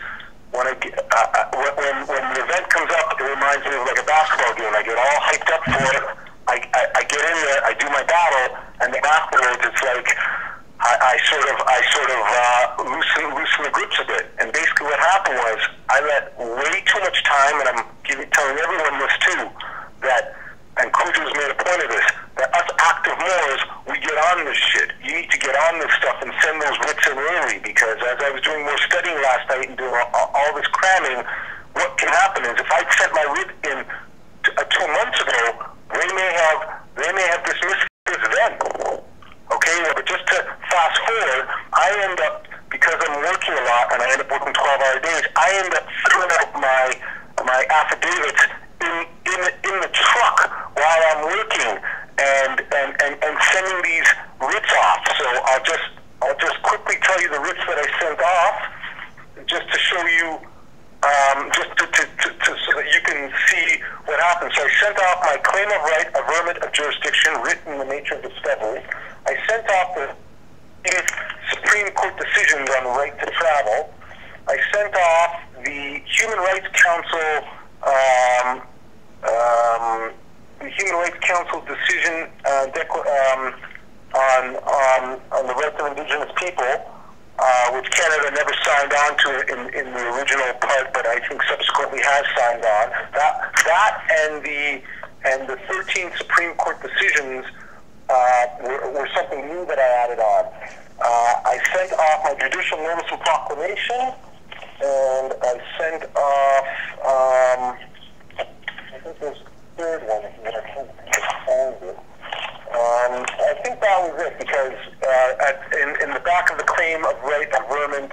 when the event comes up, it reminds me of like a basketball game. I get all hyped up for it. I get in there, I do my battle, and then afterwards it's like I sort of loosen the grips a bit. And basically what happened was I let way too much time, and I'm telling everyone this too, that, and Cujo's made a point of this, that us active Moors, we get on this shit. You need to get on this stuff and send those writs in early, because as I was doing more studying last night and doing all this cramming, what can happen is if I'd sent my writ in 2 months ago, they may have dismissed this then. Okay, but just to fast forward, I end up, because I'm working a lot and I end up working 12-hour days, I end up filling out my affidavits in the truck while I'm working and sending these writs off. So I'll just quickly tell you the writs that I sent off, just to show you, so that you can see what happened. So I sent off my claim of right, averment of jurisdiction, written in the nature of discovery. I sent off the Supreme Court decisions on right to travel. I sent off the Human Rights Council decision on the rights of Indigenous people, which Canada never signed on to in the original part, but I think subsequently has signed on. That and the 13 Supreme Court decisions were something new that I added on. I sent off my judicial notice of proclamation, and I sent off, I think there's a third one here. I can't find it. I think that was it, because in the back of the claim of right of vermin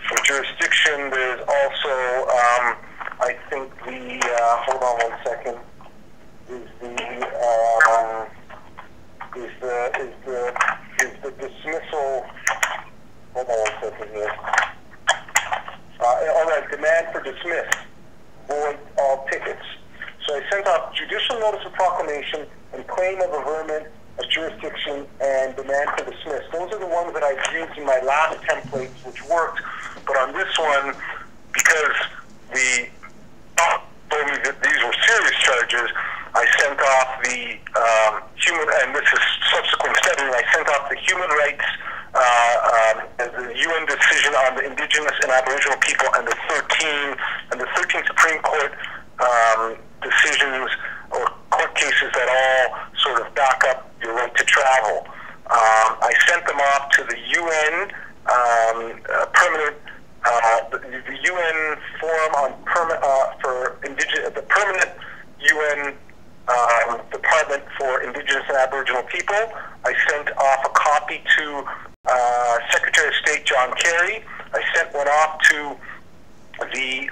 for jurisdiction, there's also, I think hold on one second, is the dismissal, hold on one second here. All right, demand for dismiss, void all tickets. So I sent out judicial notice of proclamation and claim of averment of jurisdiction and demand for dismiss. Those are the ones that I used in my last templates, which worked. But on this one, because the told me that these were serious charges, I sent off the human, and this is subsequent studying, I sent off the human rights, the UN decision on the Indigenous and Aboriginal people, and the 13 Supreme Court decisions or court cases that all sort of back up your right to travel. I sent them off to the UN permanent, the UN Forum on for Indigenous, the permanent UN Department for Indigenous and Aboriginal People. I sent off a copy to Secretary of State John Kerry. I sent one off to the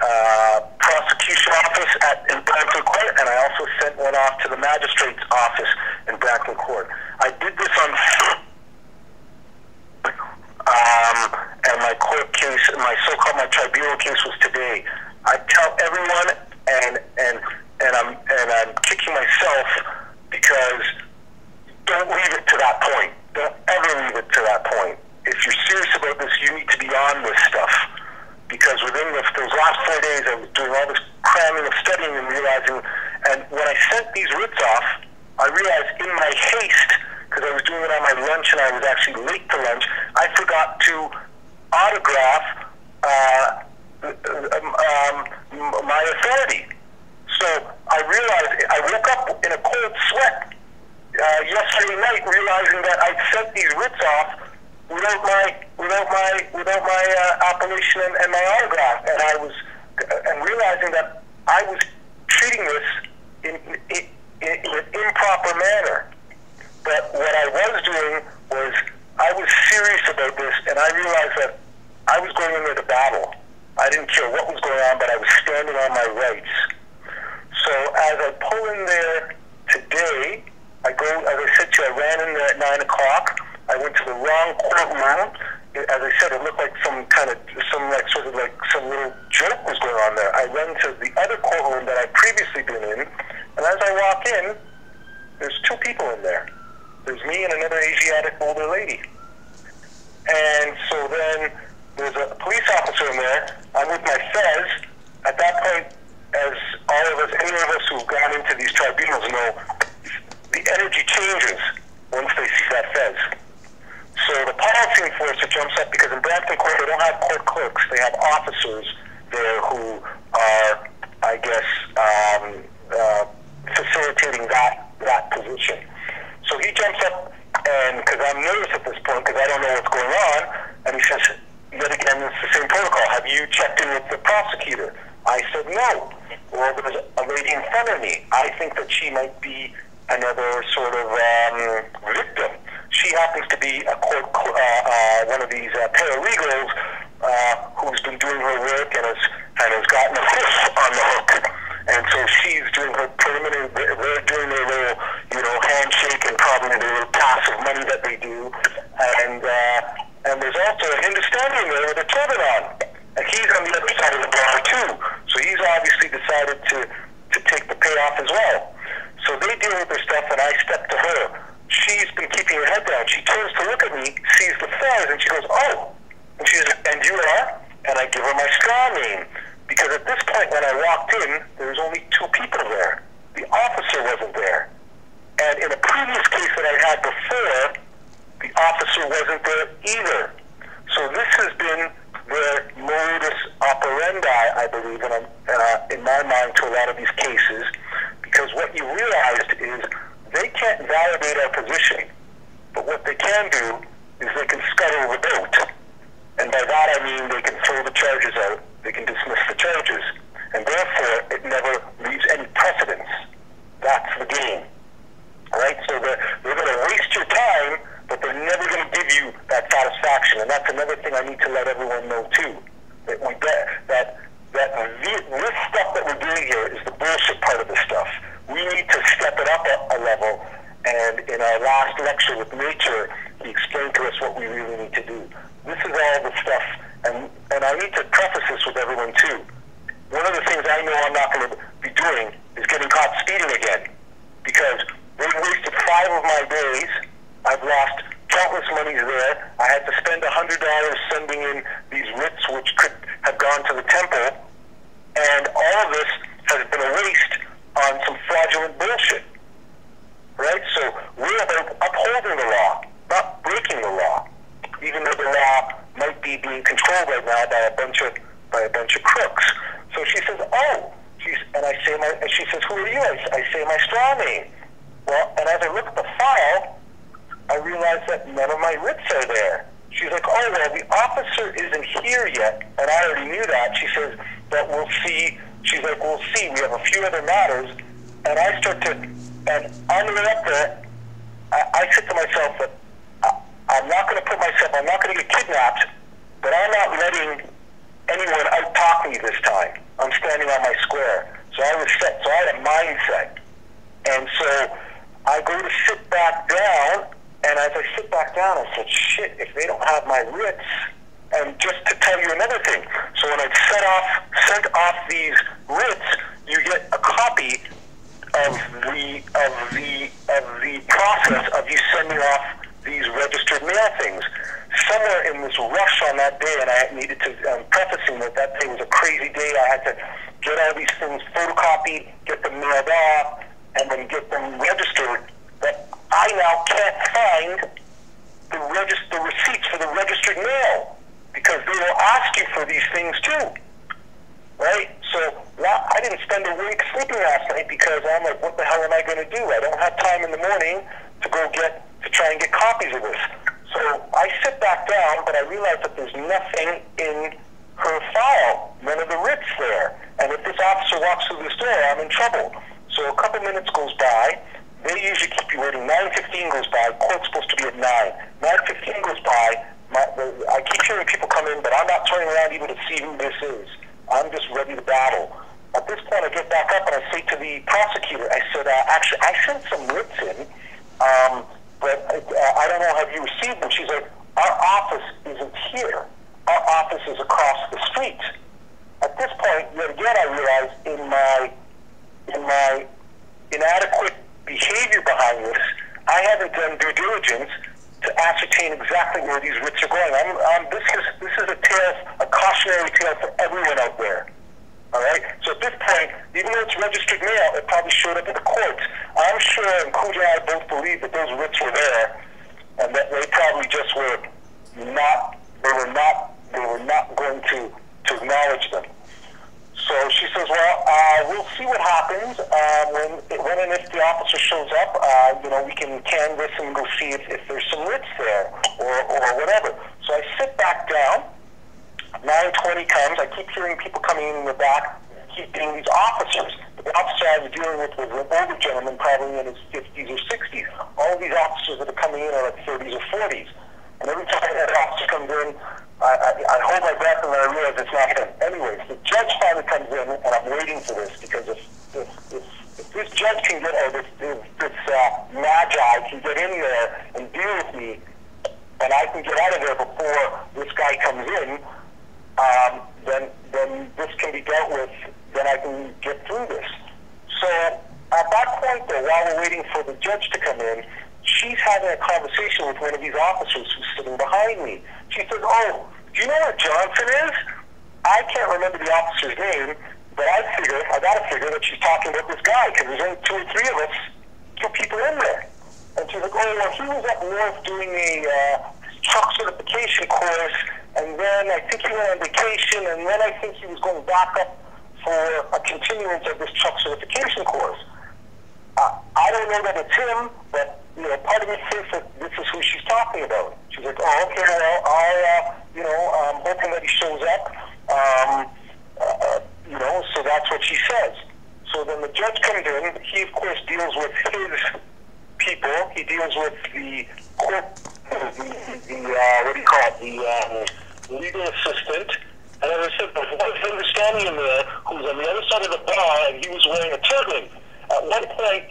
prosecution office in Brampton Court, and I also sent one off to the magistrate's office in Brampton Court. I did this on and my court case, my tribunal case was today. I tell everyone, and I'm kicking myself, because don't leave it to that point. Don't ever leave it to that point. If you're serious about this, you need to be on this stuff. Because within those last 4 days, I was doing all this cramming of studying and realizing, and when I sent these writs off, I realized in my haste, because I was doing it on my lunch and I was actually late to lunch, I forgot to autograph my authority. So I realized, I woke up in a cold sweat yesterday night, realizing that I'd sent these writs off without my appellation and my autograph, and realizing that I was treating this in an improper manner. But what I was doing was, I was serious about this, and I realized that I was going in there to battle. I didn't care what was going on, but I was standing on my rights. So as I pull in there today, I go, as I said to you, I ran in there at 9 o'clock. I went to the wrong courtroom. As I said, it looked like some little joke was going on there. I ran to the other courtroom that I'd previously been in, and as I walk in, there's two people in there. There's me and another Asiatic older lady. And so then there's a police officer in there. I'm with my fez. At that point, as all of us, any of us who've gone into these tribunals know, the energy changes once they see that fez. So the policy enforcer jumps up, because in Brampton Court they don't have court clerks, they have officers there who are, I guess, facilitating that position. So he jumps up, and because I'm nervous at this point, because I don't know what's going on, and he says, yet again, it's the same protocol. Have you checked in with the prosecutor? I said no. Well, there's a lady in front of me. I think that she might be another sort of victim. She happens to be a one of these paralegals who's been doing her work and has gotten a hoof on the hook. And so she's doing her preliminary, they're doing their little, handshake and probably their little pass of money that they do. And there's also a Hindustani there with their turban on. And he's on the other side of the bar too. So he's obviously decided to take the payoff as well. So they deal with their stuff, and I step to her. She's been keeping her head down. She turns to look at me, sees the fez, and she goes, "Oh." And she says, "And you are?" And I give her my straw name. Because at this point when I walked in, there was only two people there. The officer wasn't there. And in a previous case that I had before, the officer wasn't there either. So So this has been their modus operandi, I believe, in my mind, to a lot of these cases, because what you realized is they can't validate our position, but what they can do is they can scuttle the boat. And by that I mean they can throw the charges out, they can dismiss the charges, and therefore it never leaves any precedence. That's the game. Right? So they're going to waste your time, but they're never going to give you that satisfaction. And that's another thing I need to let everyone know too. That this stuff that we're doing here is the bullshit part of this stuff. We need to step it up a level. And in our last lecture with Nature, he explained to us what we really need to do. This is all the stuff, and I need to preface this with everyone too. One of the things I know I'm not going to be doing is getting caught speeding again, because they've wasted 5 of my days. I've lost countless monies there. I had to spend $100 sending in these writs, which could have gone to the temple, and all of this has been a waste on some fraudulent bullshit. Right? So we're about upholding the law, not breaking the law, even though the law might be being controlled right now by a bunch of crooks. So she says, "Oh," and she says, "Who are you?" I say my straw name. Well, and as I look at the file, I realize that none of my writs are there. She's like, "Oh, well, the officer isn't here yet," and I already knew that. She says, "But we'll see." She's like, "We'll see. We have a few other matters," and I start to. And on the way up there, I said to myself that I'm not going to I'm not going to get kidnapped, but I'm not letting anyone out-talk me this time. I'm standing on my square. So I was set. So I had a mindset. And so I go to sit back down, and as I sit back down, I said, shit, if they don't have my writs. And just to tell you another thing, so when I sent off these writs, you get a copy of the process of you sending off these registered mail things. Somewhere in this rush on that day, and I needed to, prefacing that day was a crazy day. I had to get all these things photocopied, get them mailed off, and then get them registered. But I now can't find the receipts for the registered mail, because they will ask you for these things too. Right? So I didn't spend a week sleeping last night because I'm like, what the hell am I going to do? I don't have time in the morning to try and get copies of this. So I sit back down, but I realize that there's nothing in her file, none of the writs there. And if this officer walks through this door, I'm in trouble. So a couple minutes goes by. They usually keep you waiting. 9:15 goes by. Court's supposed to be at 9. 9:15 goes by. I keep hearing people come in, but I'm not turning around even to see who this is. I'm just ready to battle. At this point, I get back up and I say to the prosecutor, I said, actually, I sent some writs in, but I don't know, have you received them? She's like, our office isn't here. Our office is across the street. At this point, yet again, I realized in my inadequate behavior behind this, I haven't done due diligence to ascertain exactly where these writs are going. This is a cautionary tale for everyone out there. All right? So at this point, even though it's registered mail, it probably showed up at the courts. I'm sure, and Kuja and I both believe that those writs were there, and that they probably just were not going to acknowledge them. So she says, well, we'll see what happens when and if the officer shows up. We can canvass and go see if there's some writs there or whatever. So I sit back down. 9:20 comes. I keep hearing people coming in the back, keep being these officers. The officer I was dealing with was an older gentleman, probably in his 50s or 60s. All of these officers that are coming in are like 30s or 40s. And every time that officer comes in, I hold my breath and then I realize it's not him. Anyways, the judge finally comes in, and I'm waiting for this, because if this judge can get, or this magi can get in there and deal with me, and I can get out of there before this guy comes in, then this can be dealt with, then I can get through this. So at that point, though, while we're waiting for the judge to come in, she's having a conversation with one of these officers who's sitting behind me. She says, oh, do you know what Johnson is? I can't remember the officer's name, but I got to figure that she's talking about this guy, because there's only 2 or 3 of us, 2 people in there. And she's like, oh, well, he was up north doing a truck certification course, and then I think he went on vacation, and then I think he was going back up for a continuance of this truck certification course. I don't know that it's him, but part of me thinks that this is who she's talking about. She's like, oh, okay, well, I'm hoping that he shows up. So that's what she says. So then the judge comes in. He, of course, deals with his people. He deals with the court, what do you call it, the legal assistant. And as I said, there was him standing in there who was on the other side of the bar, and he was wearing a turban. At one point,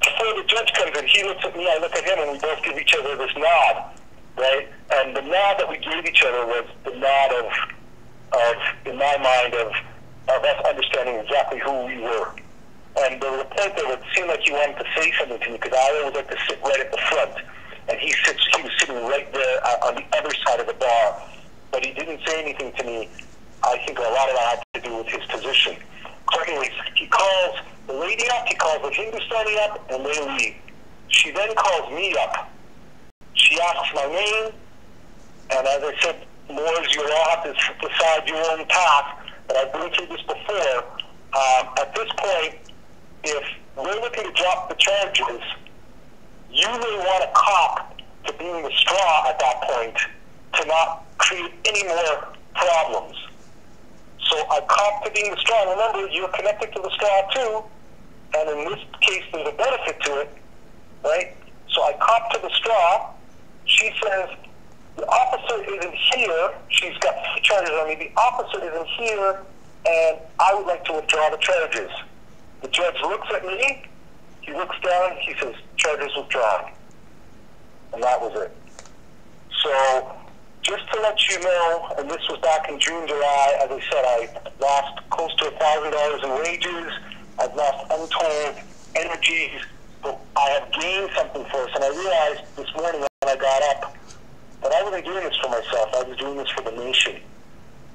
before the judge comes in, he looks at me, I look at him, and we both give each other this nod, right? And the nod that we gave each other was the nod of in my mind, of us understanding exactly who we were. And there was a point there it seemed like he wanted to say something to me, because I always like to sit right at the front, and he was sitting right there on the other side of the bar, but he didn't say anything to me. I think a lot of that had to do with his position. So anyways, he calls the lady up, he calls the Hindustani up, and they leave. She then calls me up. She asks my name, and as I said, Moors, you all have to decide your own path, but I've been through this before. At this point, if we're looking to drop the charges, you may want a cop to being the straw at that point to not create any more problems. So I cop to being the straw. Remember, you're connected to the straw too, and in this case, there's a benefit to it, right? So I cop to the straw. She says, the officer isn't here. She's got 3 charges on me. The officer isn't here, and I would like to withdraw the charges. The judge looks at me. He looks down. He says, charges withdrawn. And that was it. So just to let you know, and this was back in June, July, as I said, I lost close to $1,000 in wages. I've lost untold energies, but I have gained something for us. And I realized this morning when I got up that I wasn't doing this for myself. I was doing this for the nation.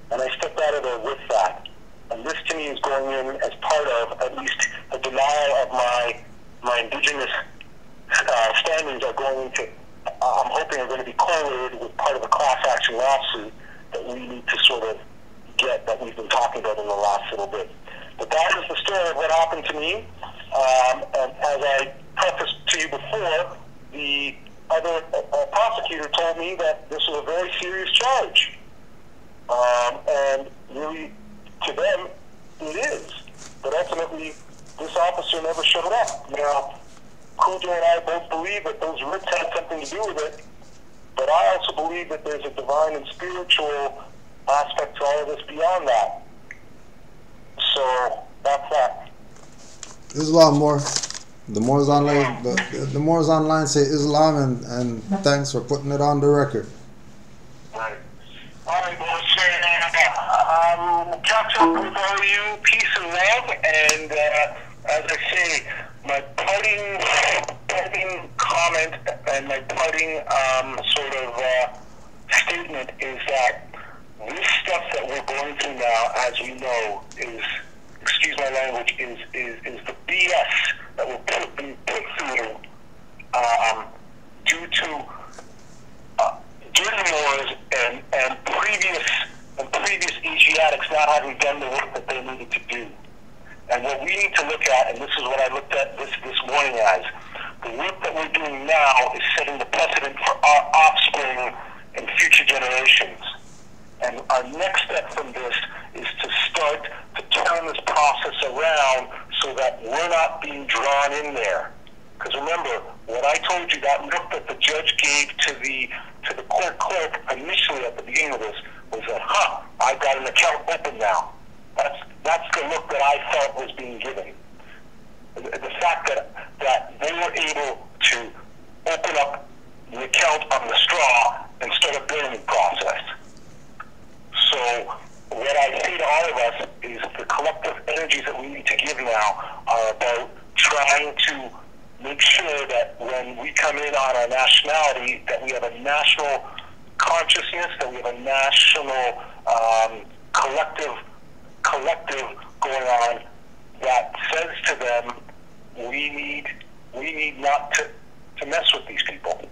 And I stepped out of there with that. And this to me is going in as part of at least the denial of my indigenous standings are going into, I'm hoping are going to be correlated with part of a class action lawsuit that we need to sort of get, that we've been talking about in the last little bit. But that is the story of what happened to me. And as I prefaced to you before, the other prosecutor told me that this was a very serious charge. And really, to them, it is. But ultimately, this officer never showed up. Now, Cujo and I both believe that those writs had something to do with it, but I also believe that there's a divine and spiritual aspect to all of this beyond that. So, that's that. Islam more. The Moors online, the Moors online say Islam, and thanks for putting it on the record. Right. All right, well, catch up with all of you. Peace and love. And as I say, my parting comment and my parting sort of statement is that this stuff that we're going through now, as we know, is, excuse my language, is the BS that we're being put through due to dirty Moors and previous Asiatics not having done the work that they needed to do. And what we need to look at, and this is what I looked at this morning as, the work that we're doing now is setting the precedent for our offspring and future generations. And our next step from this is to start to turn this process around so that we're not being drawn in there. Because remember, what I told you, that look that the judge gave to the court clerk initially at the beginning of this was that, I've got an account open now. That's the look that I felt was being given. The fact that they were able to open up the account on the straw and start a billing process. So what I say to all of us is the collective energies that we need to give now are about trying to make sure that when we come in on our nationality, that we have a national consciousness, that we have a national collective going on that says to them, we need not to mess with these people.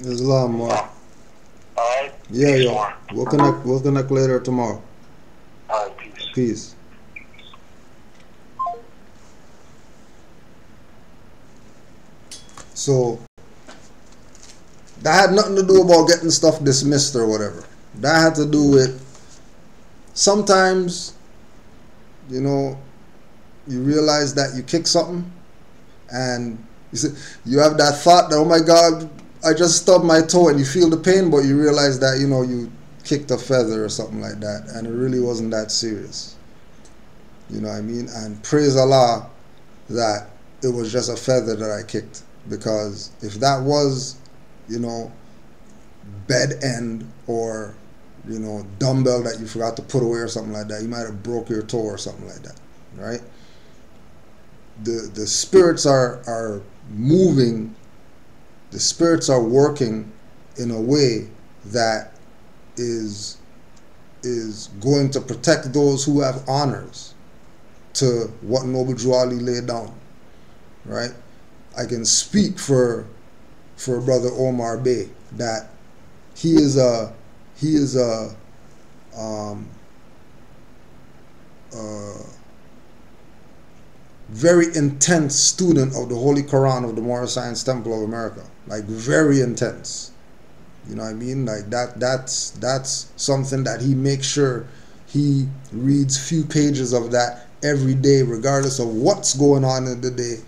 Islam more. All right. Yeah, Peace, yo. Warren. We'll connect later tomorrow. All right. Peace. Peace. So that had nothing to do about getting stuff dismissed or whatever. That had to do with sometimes, you know, you realize that you kick something and you have that thought that, oh my God, I just stubbed my toe, and you feel the pain, but you realize that, you know, you kicked a feather or something like that, and it really wasn't that serious. You know what I mean? And praise Allah that it was just a feather that I kicked, because if that was, you know, bed end or, you know, dumbbell that you forgot to put away or something like that, you might have broke your toe or something like that, right? The spirits are moving, the spirits are working in a way that is going to protect those who have honors to what Noble Drew Ali laid down, right? I can speak for Brother Omar Bey that he is a very intense student of the Holy Quran of the Moorish Science Temple of America, like very intense. You know what I mean? Like that's something that he makes sure he reads few pages of that every day, regardless of what's going on in the day.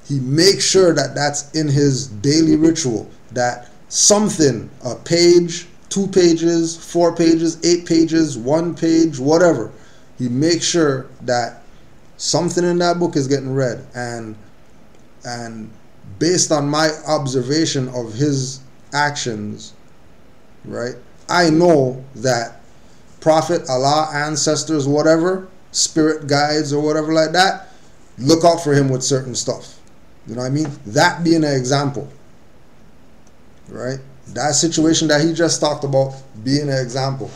He makes sure that that's in his daily ritual, that something, a page, 2 pages, 4 pages, 8 pages, 1 page, whatever, he makes sure that something in that book is getting read. And based on my observation of his actions, right, I know that Prophet, Allah, ancestors, whatever, spirit guides or whatever like that, look out for him with certain stuff. You know what I mean? That being an example, right? That situation that he just talked about being an example.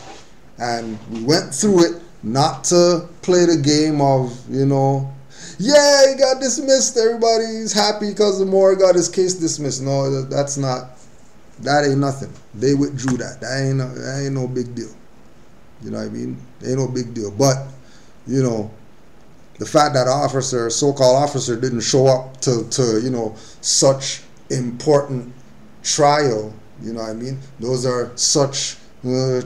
And we went through it not to play the game of, you know, yeah, he got dismissed, everybody's happy because the Moor got his case dismissed. No, that's not, that ain't nothing. They withdrew that. That ain't no big deal. You know what I mean? Ain't no big deal. But, you know, the fact that officer, so-called officer, didn't show up to you know, such important trial, you know what I mean? Those are such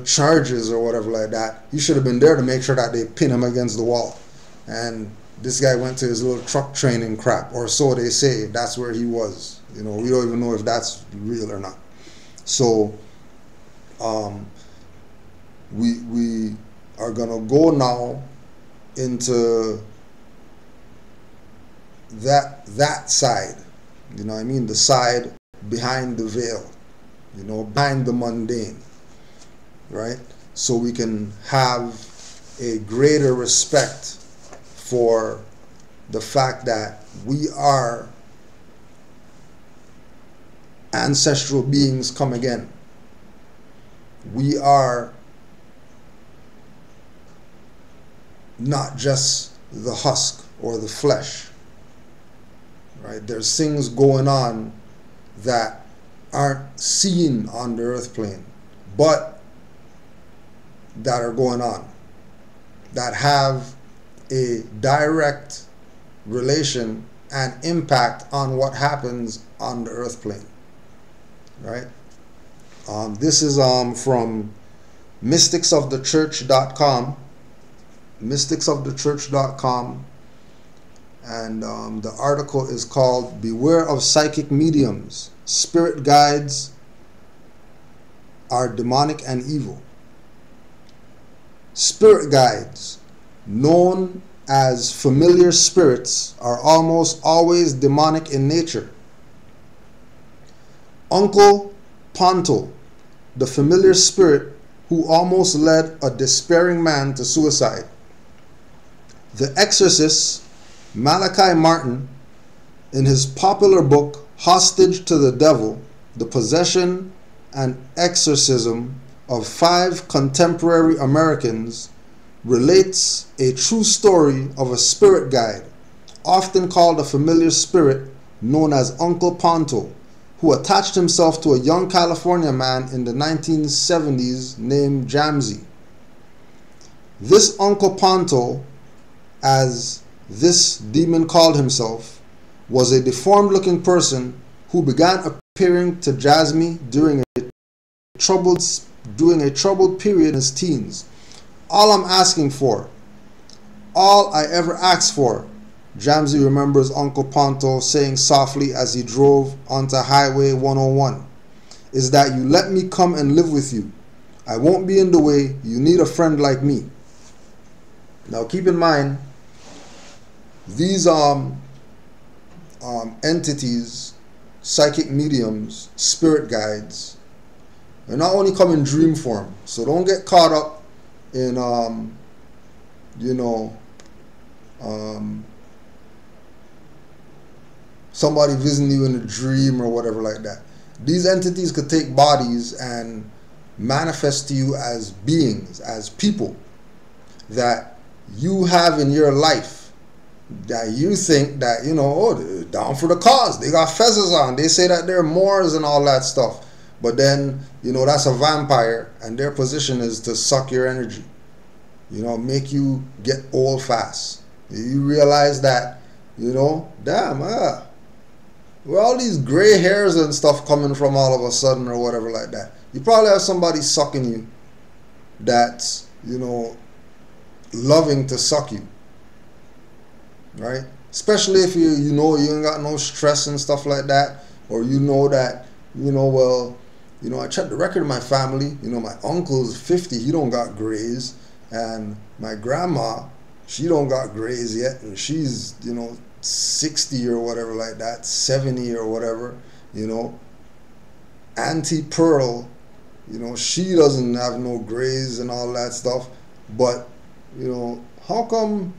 charges or whatever like that. He should have been there to make sure that they pin him against the wall. And this guy went to his little truck training crap, or so they say. That's where he was. You know, we don't even know if that's real or not. So, we are gonna go now into that side, you know what I mean, the side behind the veil, you know, behind the mundane, right? So we can have a greater respect for the fact that we are ancestral beings come again. We are not just the husk or the flesh, right? There's things going on that aren't seen on the earth plane, but that are going on, that have a direct relation and impact on what happens on the earth plane, right? This is from mysticsofthechurch.com, mysticsofthechurch.com, and the article is called "Beware of Psychic Mediums. Spirit Guides are Demonic and Evil." Spirit guides, known as familiar spirits, are almost always demonic in nature. Uncle Ponto, the familiar spirit who almost led a despairing man to suicide. The exorcist Malachi Martin, in his popular book Hostage to the Devil, The Possession and Exorcism of 5 Contemporary Americans, relates a true story of a spirit guide, often called a familiar spirit, known as Uncle Ponto, who attached himself to a young California man in the 1970s named Jamsey. This Uncle Ponto, as this demon called himself, was a deformed-looking person who began appearing to Jasmine during a troubled period in his teens. All I ever asked for, Jamsey remembers Uncle Ponto saying softly as he drove onto Highway 101, is that you let me come and live with you. I won't be in the way. You need a friend like me. Now keep in mind, these entities, psychic mediums, spirit guides, they not only come in dream form. So don't get caught up in somebody visiting you in a dream or whatever like that. These entities could take bodies and manifest to you as beings, as people that you have in your life, that you think that, they're down for the cause. They got fezzes on. They say that they're Moors and all that stuff. But then, that's a vampire, and their position is to suck your energy. Make you get old fast. You realize that, damn, where all these gray hairs and stuff coming from all of a sudden or whatever like that. You probably have somebody sucking you that's, loving to suck you. Right? Especially if you ain't got no stress and stuff like that, or that, I checked the record of my family. My uncle's 50, he don't got grays, and my grandma, she don't got grays yet, and she's 60 or whatever like that, 70 or whatever. Auntie Pearl, she doesn't have no grays and all that stuff. But how come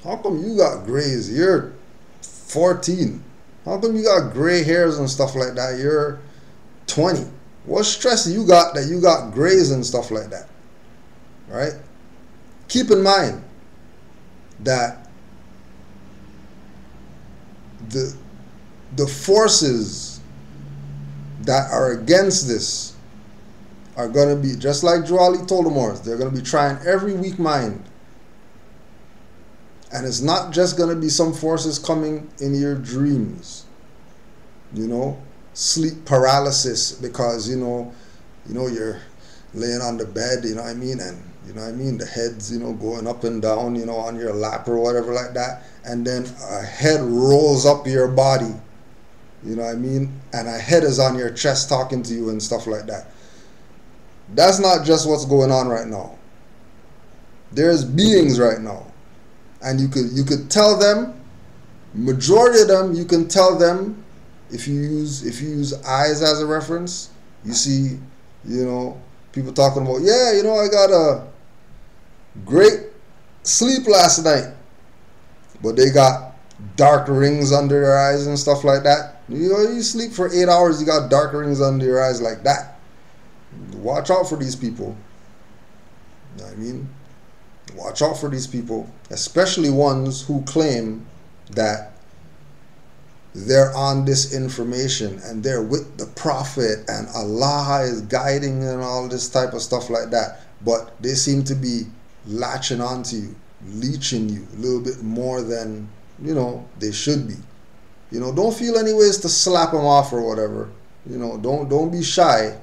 you got grays? You're 14. How come you got gray hairs and stuff like that? You're 20. What stress you got that you got grays and stuff like that? Right? Keep in mind that the forces that are against this are going to be, just like Joali told the Moors, they're going to be trying every weak mind. And it's not just going to be some forces coming in your dreams. Sleep paralysis because, you're laying on the bed, and, the head's, going up and down, on your lap or whatever like that. And then a head rolls up your body, and a head is on your chest talking to you and stuff like that. That's not just what's going on right now. There's beings right now. And you could tell them, majority of them, you can tell them if you use eyes as a reference. You see, people talking about, I got a great sleep last night, but they got dark rings under their eyes and stuff like that. You sleep for 8 hours, you got dark rings under your eyes like that. Watch out for these people. You know what I mean? Watch out for these people, especially ones who claim that they're on this information and they're with the Prophet and Allah is guiding and all this type of stuff like that. But they seem to be latching onto you, leeching you a little bit more than, they should be. Don't feel any ways to slap them off or whatever. Don't be shy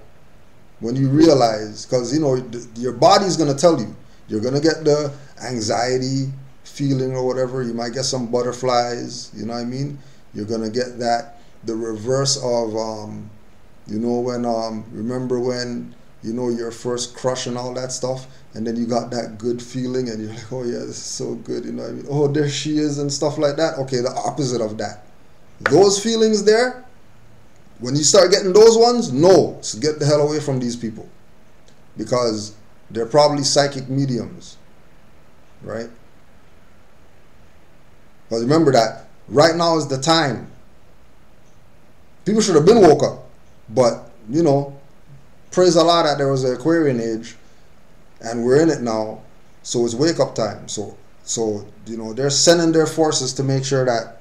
when you realize, because, your body's going to tell you. You're going to get the anxiety feeling or whatever. You might get some butterflies, you know what I mean? You're going to get that, the reverse of, remember when, your first crush and all that stuff, and then you got that good feeling and you're like, oh yeah, this is so good, you know what I mean? Oh, there she is and stuff like that. Okay, the opposite of that. Those feelings there, when you start getting those ones, no, so get the hell away from these people. Because they're probably psychic mediums, right? But remember that right now is the time. People should have been woke up. But, praise Allah that there was an Aquarian age and we're in it now. So it's wake up time. So they're sending their forces to make sure that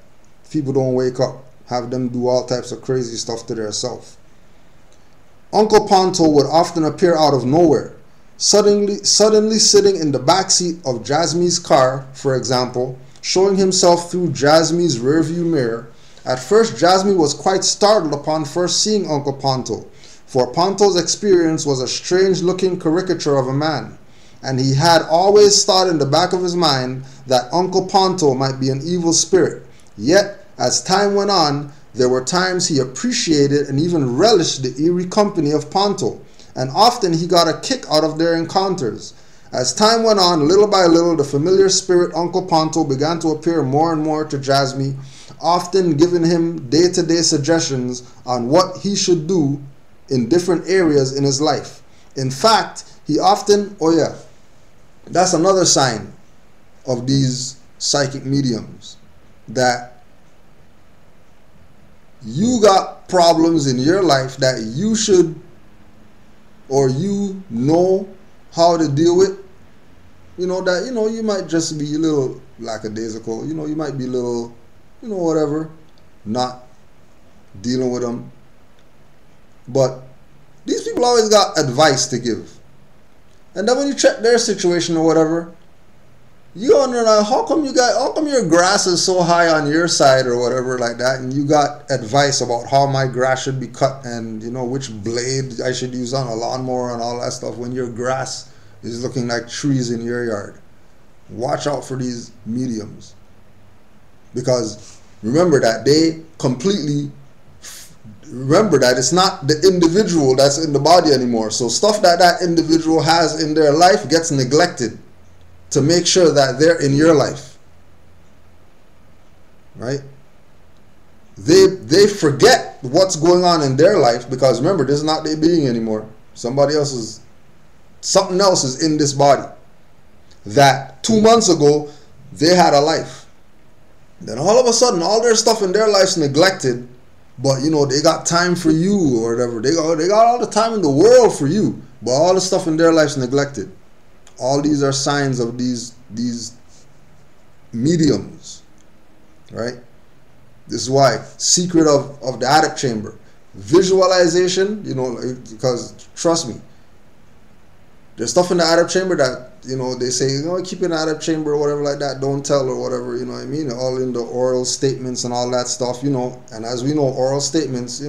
people don't wake up have them do all types of crazy stuff to themselves. Uncle Ponto would often appear out of nowhere, suddenly sitting in the backseat of Jasmine's car, for example, showing himself through Jasmine's rearview mirror. At first, Jasmine was quite startled upon first seeing Uncle Ponto, for Ponto's experience was a strange-looking caricature of a man, and he had always thought in the back of his mind that Uncle Ponto might be an evil spirit. Yet, as time went on, there were times he appreciated and even relished the eerie company of Ponto, and often he got a kick out of their encounters. As time went on, little by little, the familiar spirit Uncle Ponto began to appear more and more to Jasmine, often giving him day-to-day suggestions on what he should do in different areas in his life. In fact, he often, that's another sign of these psychic mediums, that you got problems in your life that you should, or you know how to deal with. You might just be a little lackadaisical, you might be a little, whatever, not dealing with them. But these people always got advice to give. And then when you check their situation or whatever, you wonder, how come your grass is so high on your side or whatever like that, and you got advice about how my grass should be cut and which blade I should use on a lawnmower and all that stuff, when your grass is looking like trees in your yard. Watch out for these mediums, because remember that it's not the individual that's in the body anymore. So stuff that individual has in their life gets neglected to make sure that they're in your life, right? They forget what's going on in their life, because remember, this is not their being anymore. Something else is in this body that 2 months ago they had a life. Then all of a sudden, all their stuff in their life's neglected, but they got time for you or whatever. They got all the time in the world for you, but all the stuff in their life's neglected. All these are signs of these mediums, right? This is why secret of the Adept chamber, visualization. Because trust me, there's stuff in the Adept chamber that they say, keep in the Adept chamber or whatever like that, don't tell or whatever, what I mean? All in the oral statements and all that stuff, and as we know, oral statements,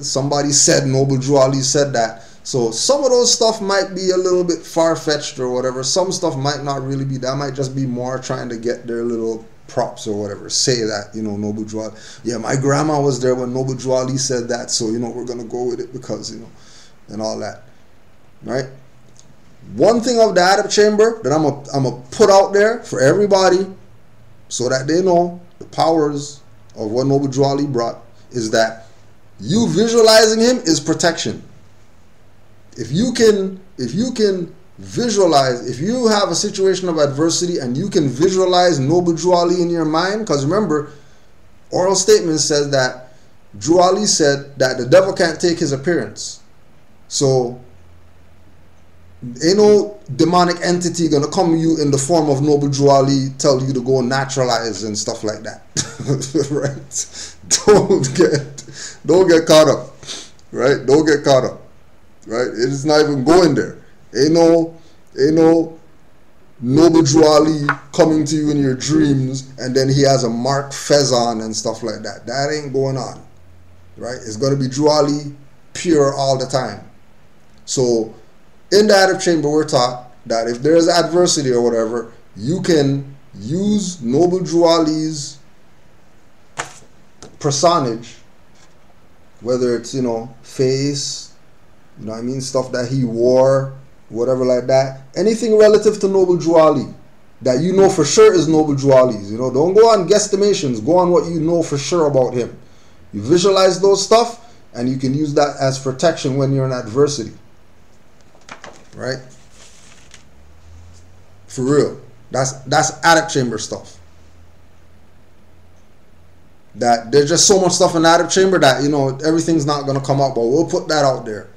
somebody said, Noble Drew Ali said that. So some of those stuff might be a little bit far-fetched or whatever. Some stuff might not really be. That might just be more trying to get their little props or whatever. Say that, Noble Drew Ali. Yeah, my grandma was there when Noble Drew Ali said that, so, we're going to go with it because, and all that. Right? One thing of the Adept chamber that I'm gonna put out there for everybody so that they know the powers of what Noble Drew Ali brought is that you visualizing him is protection. If you can visualize, if you have a situation of adversity and you can visualize Noble Drew Ali in your mind, because remember, oral statement says that Drew Ali said that the devil can't take his appearance. So ain't no demonic entity gonna come to you in the form of Noble Drew Ali, tell you to go naturalize and stuff like that. Right? Don't get caught up. Right? Don't get caught up. Right? It's not even going there. Ain't no Noble Drew Ali coming to you in your dreams and then he has a Mark Fez on and stuff like that. That ain't going on. Right? It's gonna be Drew Ali pure all the time. So in the Adept chamber, we're taught that if there's adversity or whatever, you can use Noble Drew Ali's personage, whether it's, face, stuff that he wore, whatever like that. Anything relative to Noble Drew Ali that you know for sure is Noble Drew Ali's. Don't go on guesstimations. Go on what you know for sure about him. You visualize those stuff, and you can use that as protection when you're in adversity. Right? For real. That's Adept chamber stuff. That there's just so much stuff in the Adept chamber that, everything's not going to come out, but we'll put that out there.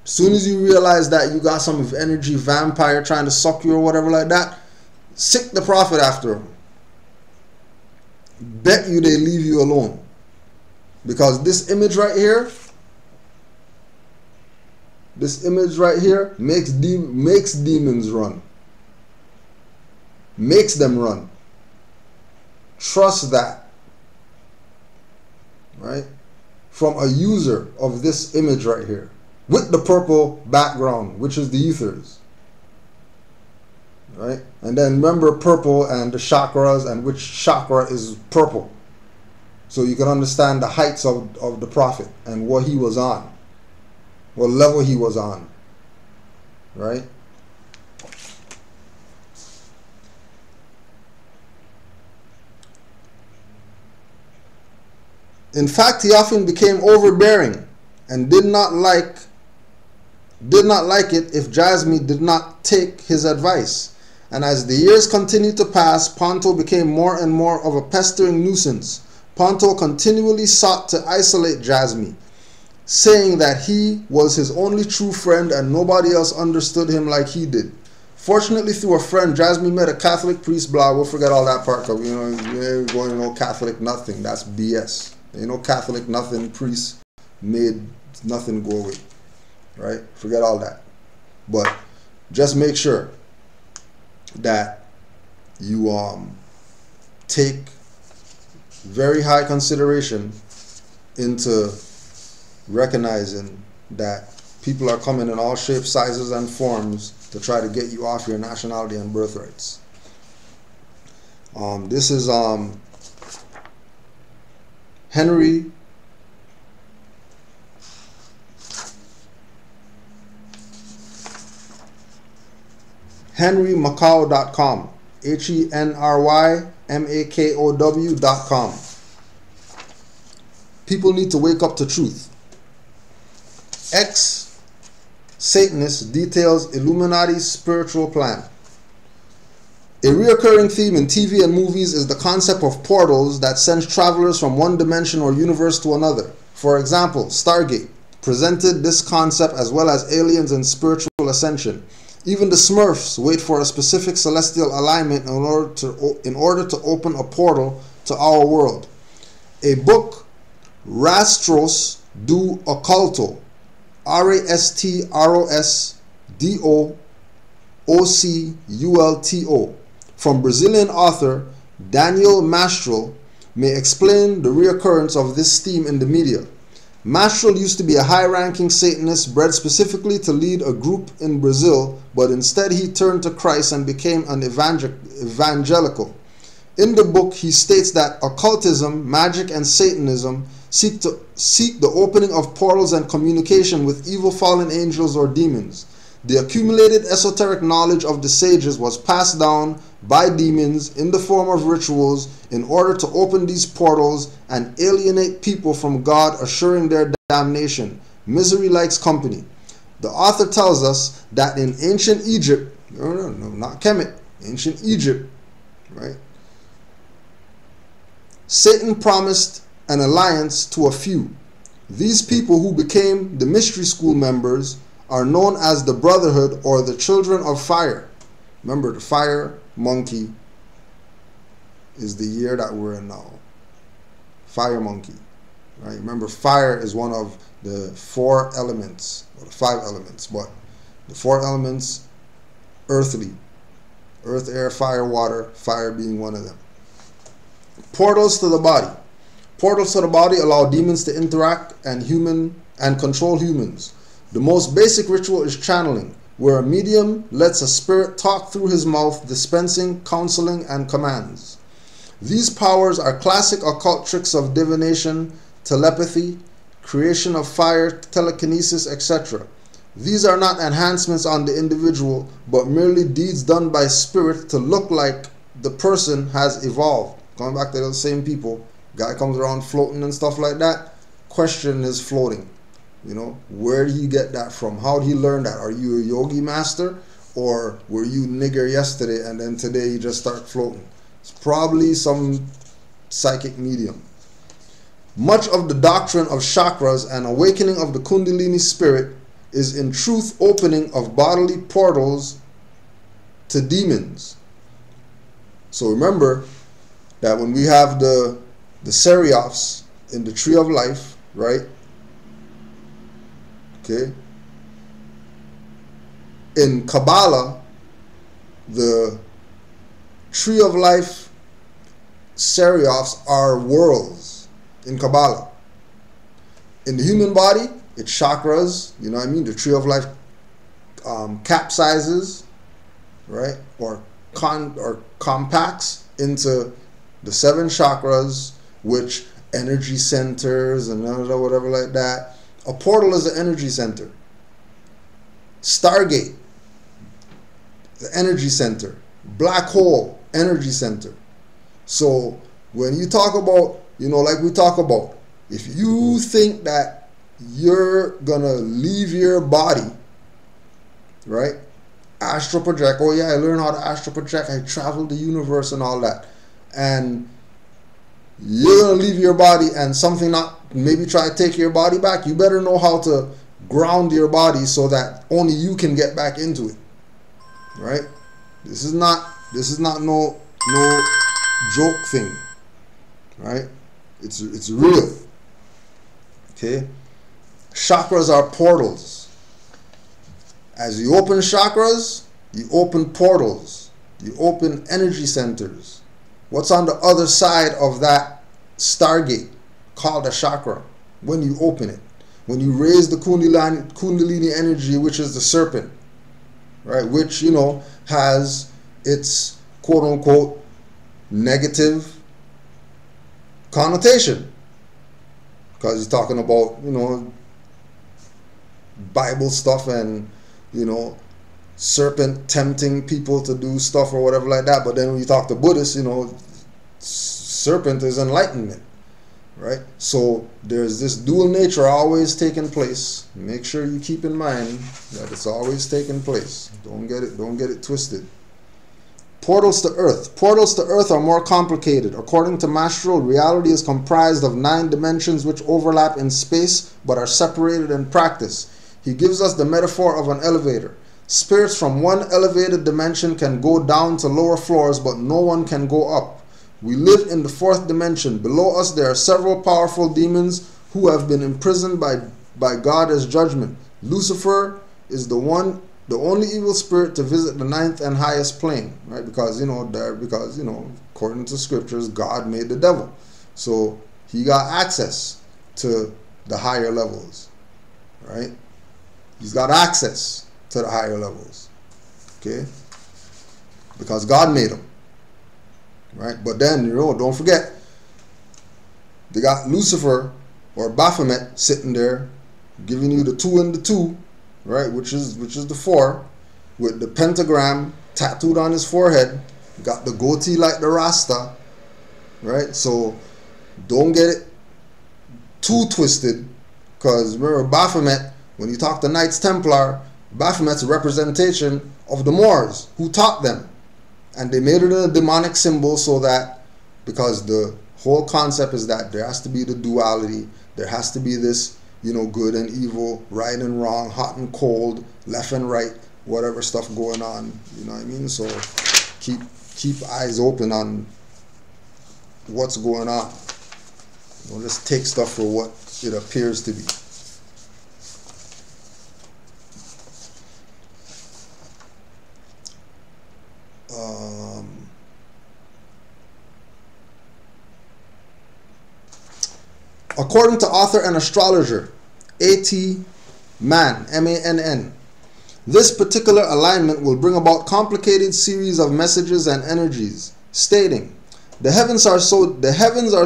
As soon as you realize that you got some energy vampire trying to suck you or whatever like that, sick the prophet after him. Bet you they leave you alone. Because this image right here makes demons run. Makes them run. Trust that. Right? From a user of this image right here. With the purple background, which is the ethers. Right? And then remember purple and the chakras and which chakra is purple. So you can understand the heights of the prophet and what he was on. What level he was on. Right? In fact, he often became overbearing and did not like it if Jasmine did not take his advice. And as the years continued to pass, Ponto became more and more of a pestering nuisance. Ponto continually sought to isolate Jasmine, saying that he was his only true friend and nobody else understood him like he did. Fortunately, through a friend, Jasmine met a Catholic priest. Blah, we'll forget all that part, because you ain't going to no Catholic nothing. That's BS. Ain't no Catholic nothing priest made nothing go away. Right? Forget all that. But just make sure that you take very high consideration into recognizing that people are coming in all shapes, sizes, and forms to try to get you off your nationality and birthrights. This is HenryMakow.com. HenryMakow.com. People need to wake up to truth. Ex-Satanist details Illuminati's spiritual plan. A recurring theme in TV and movies is the concept of portals that sends travelers from one dimension or universe to another. For example, Stargate presented this concept, as well as aliens and spiritual ascension. Even the Smurfs wait for a specific celestial alignment in order to open a portal to our world. A book, Rastros do Occulto, Rastrosdooculto, from Brazilian author Daniel Mastral, may explain the reoccurrence of this theme in the media. Mastral used to be a high-ranking Satanist bred specifically to lead a group in Brazil, but instead he turned to Christ and became an evangelical. In the book, he states that occultism, magic, and Satanism seek the opening of portals and communication with evil fallen angels or demons. The accumulated esoteric knowledge of the sages was passed down by demons in the form of rituals in order to open these portals and alienate people from God, assuring their damnation. Misery likes company. The author tells us that in ancient Egypt, no, not Kemet, ancient Egypt, right? Satan promised an alliance to a few. These people who became the mystery school members are known as the Brotherhood or the Children of Fire. Remember, the fire monkey is the year that we're in now. Fire monkey. Right? Remember, fire is one of the 4 elements, or the 5 elements, but the 4 elements, earthly. Earth, air, fire, water, fire being one of them. Portals to the body. Portals to the body allow demons to interact and control humans. The most basic ritual is channeling, where a medium lets a spirit talk through his mouth, dispensing, counseling, and commands. These powers are classic occult tricks of divination, telepathy, creation of fire, telekinesis, etc. These are not enhancements on the individual, but merely deeds done by spirit to look like the person has evolved. Going back to those same people, guy comes around floating and stuff like that, question his floating. You know, where did he get that from? How did he learn that? Are you a yogi master? Or were you nigger yesterday and then today you just start floating? It's probably some psychic medium. Much of the doctrine of chakras and awakening of the Kundalini spirit is in truth opening of bodily portals to demons. So remember that when we have the Seriaphs in the tree of life, right? Okay. In Kabbalah, the tree of life Seriophs are worlds in Kabbalah. In the human body, it's chakras, you know what I mean? The tree of life capsizes, right? Or compacts into the 7 chakras, which energy centers and whatever like that. A portal is an energy center. Stargate, the energy center. Black hole, energy center. So when you talk about, you know, like we talk about, if you think that you're gonna leave your body, right? Astral project. Oh yeah, I learned how to astral project. I traveled the universe and all that. And you're gonna leave your body and something not maybe try to take your body back. You better know how to ground your body so that only you can get back into it. Right? This is not no joke thing. Right? It's real. Okay? Chakras are portals. As you open chakras, you open portals. You open energy centers. What's on the other side of that stargate called a chakra when you open it? When you raise the Kundalini energy, which is the serpent, right? Which, you know, has its quote-unquote negative connotation. Because he's talking about, you know, Bible stuff and, you know, serpent tempting people to do stuff or whatever like that. But then when you talk to Buddhists, you know, serpent is enlightenment, right? So there's this dual nature always taking place. Make sure you keep in mind that it's always taking place. Don't get it twisted. Portals to Earth. Portals to Earth are more complicated. According to Mastro, reality is comprised of 9 dimensions which overlap in space but are separated in practice. He gives us the metaphor of an elevator. Spirits from one elevated dimension can go down to lower floors, but no one can go up. We live in the 4th dimension. Below us there are several powerful demons who have been imprisoned by God as judgment. Lucifer is the only evil spirit to visit the 9th and highest plane, right? Because according to scriptures, God made the devil. So he got access to the higher levels, right? He's got access to the higher levels, okay? Because God made him, right? But then, you know, don't forget, they got Lucifer or Baphomet sitting there giving you the 2 and the 2, right? Which is the 4, with the pentagram tattooed on his forehead, got the goatee like the Rasta, right? So don't get it too twisted, because remember Baphomet, when you talk to Knights Templar, Baphomet's a representation of the Moors who taught them, and they made it a demonic symbol so that, because the whole concept is that there has to be the duality, there has to be this, you know, good and evil, right and wrong, hot and cold, left and right, whatever stuff going on, you know what I mean? So keep eyes open on what's going on. Don't just take stuff for what it appears to be. According to author and astrologer A.T. Mann, M-A-N-N, this particular alignment will bring about complicated series of messages and energies, stating, the heavens are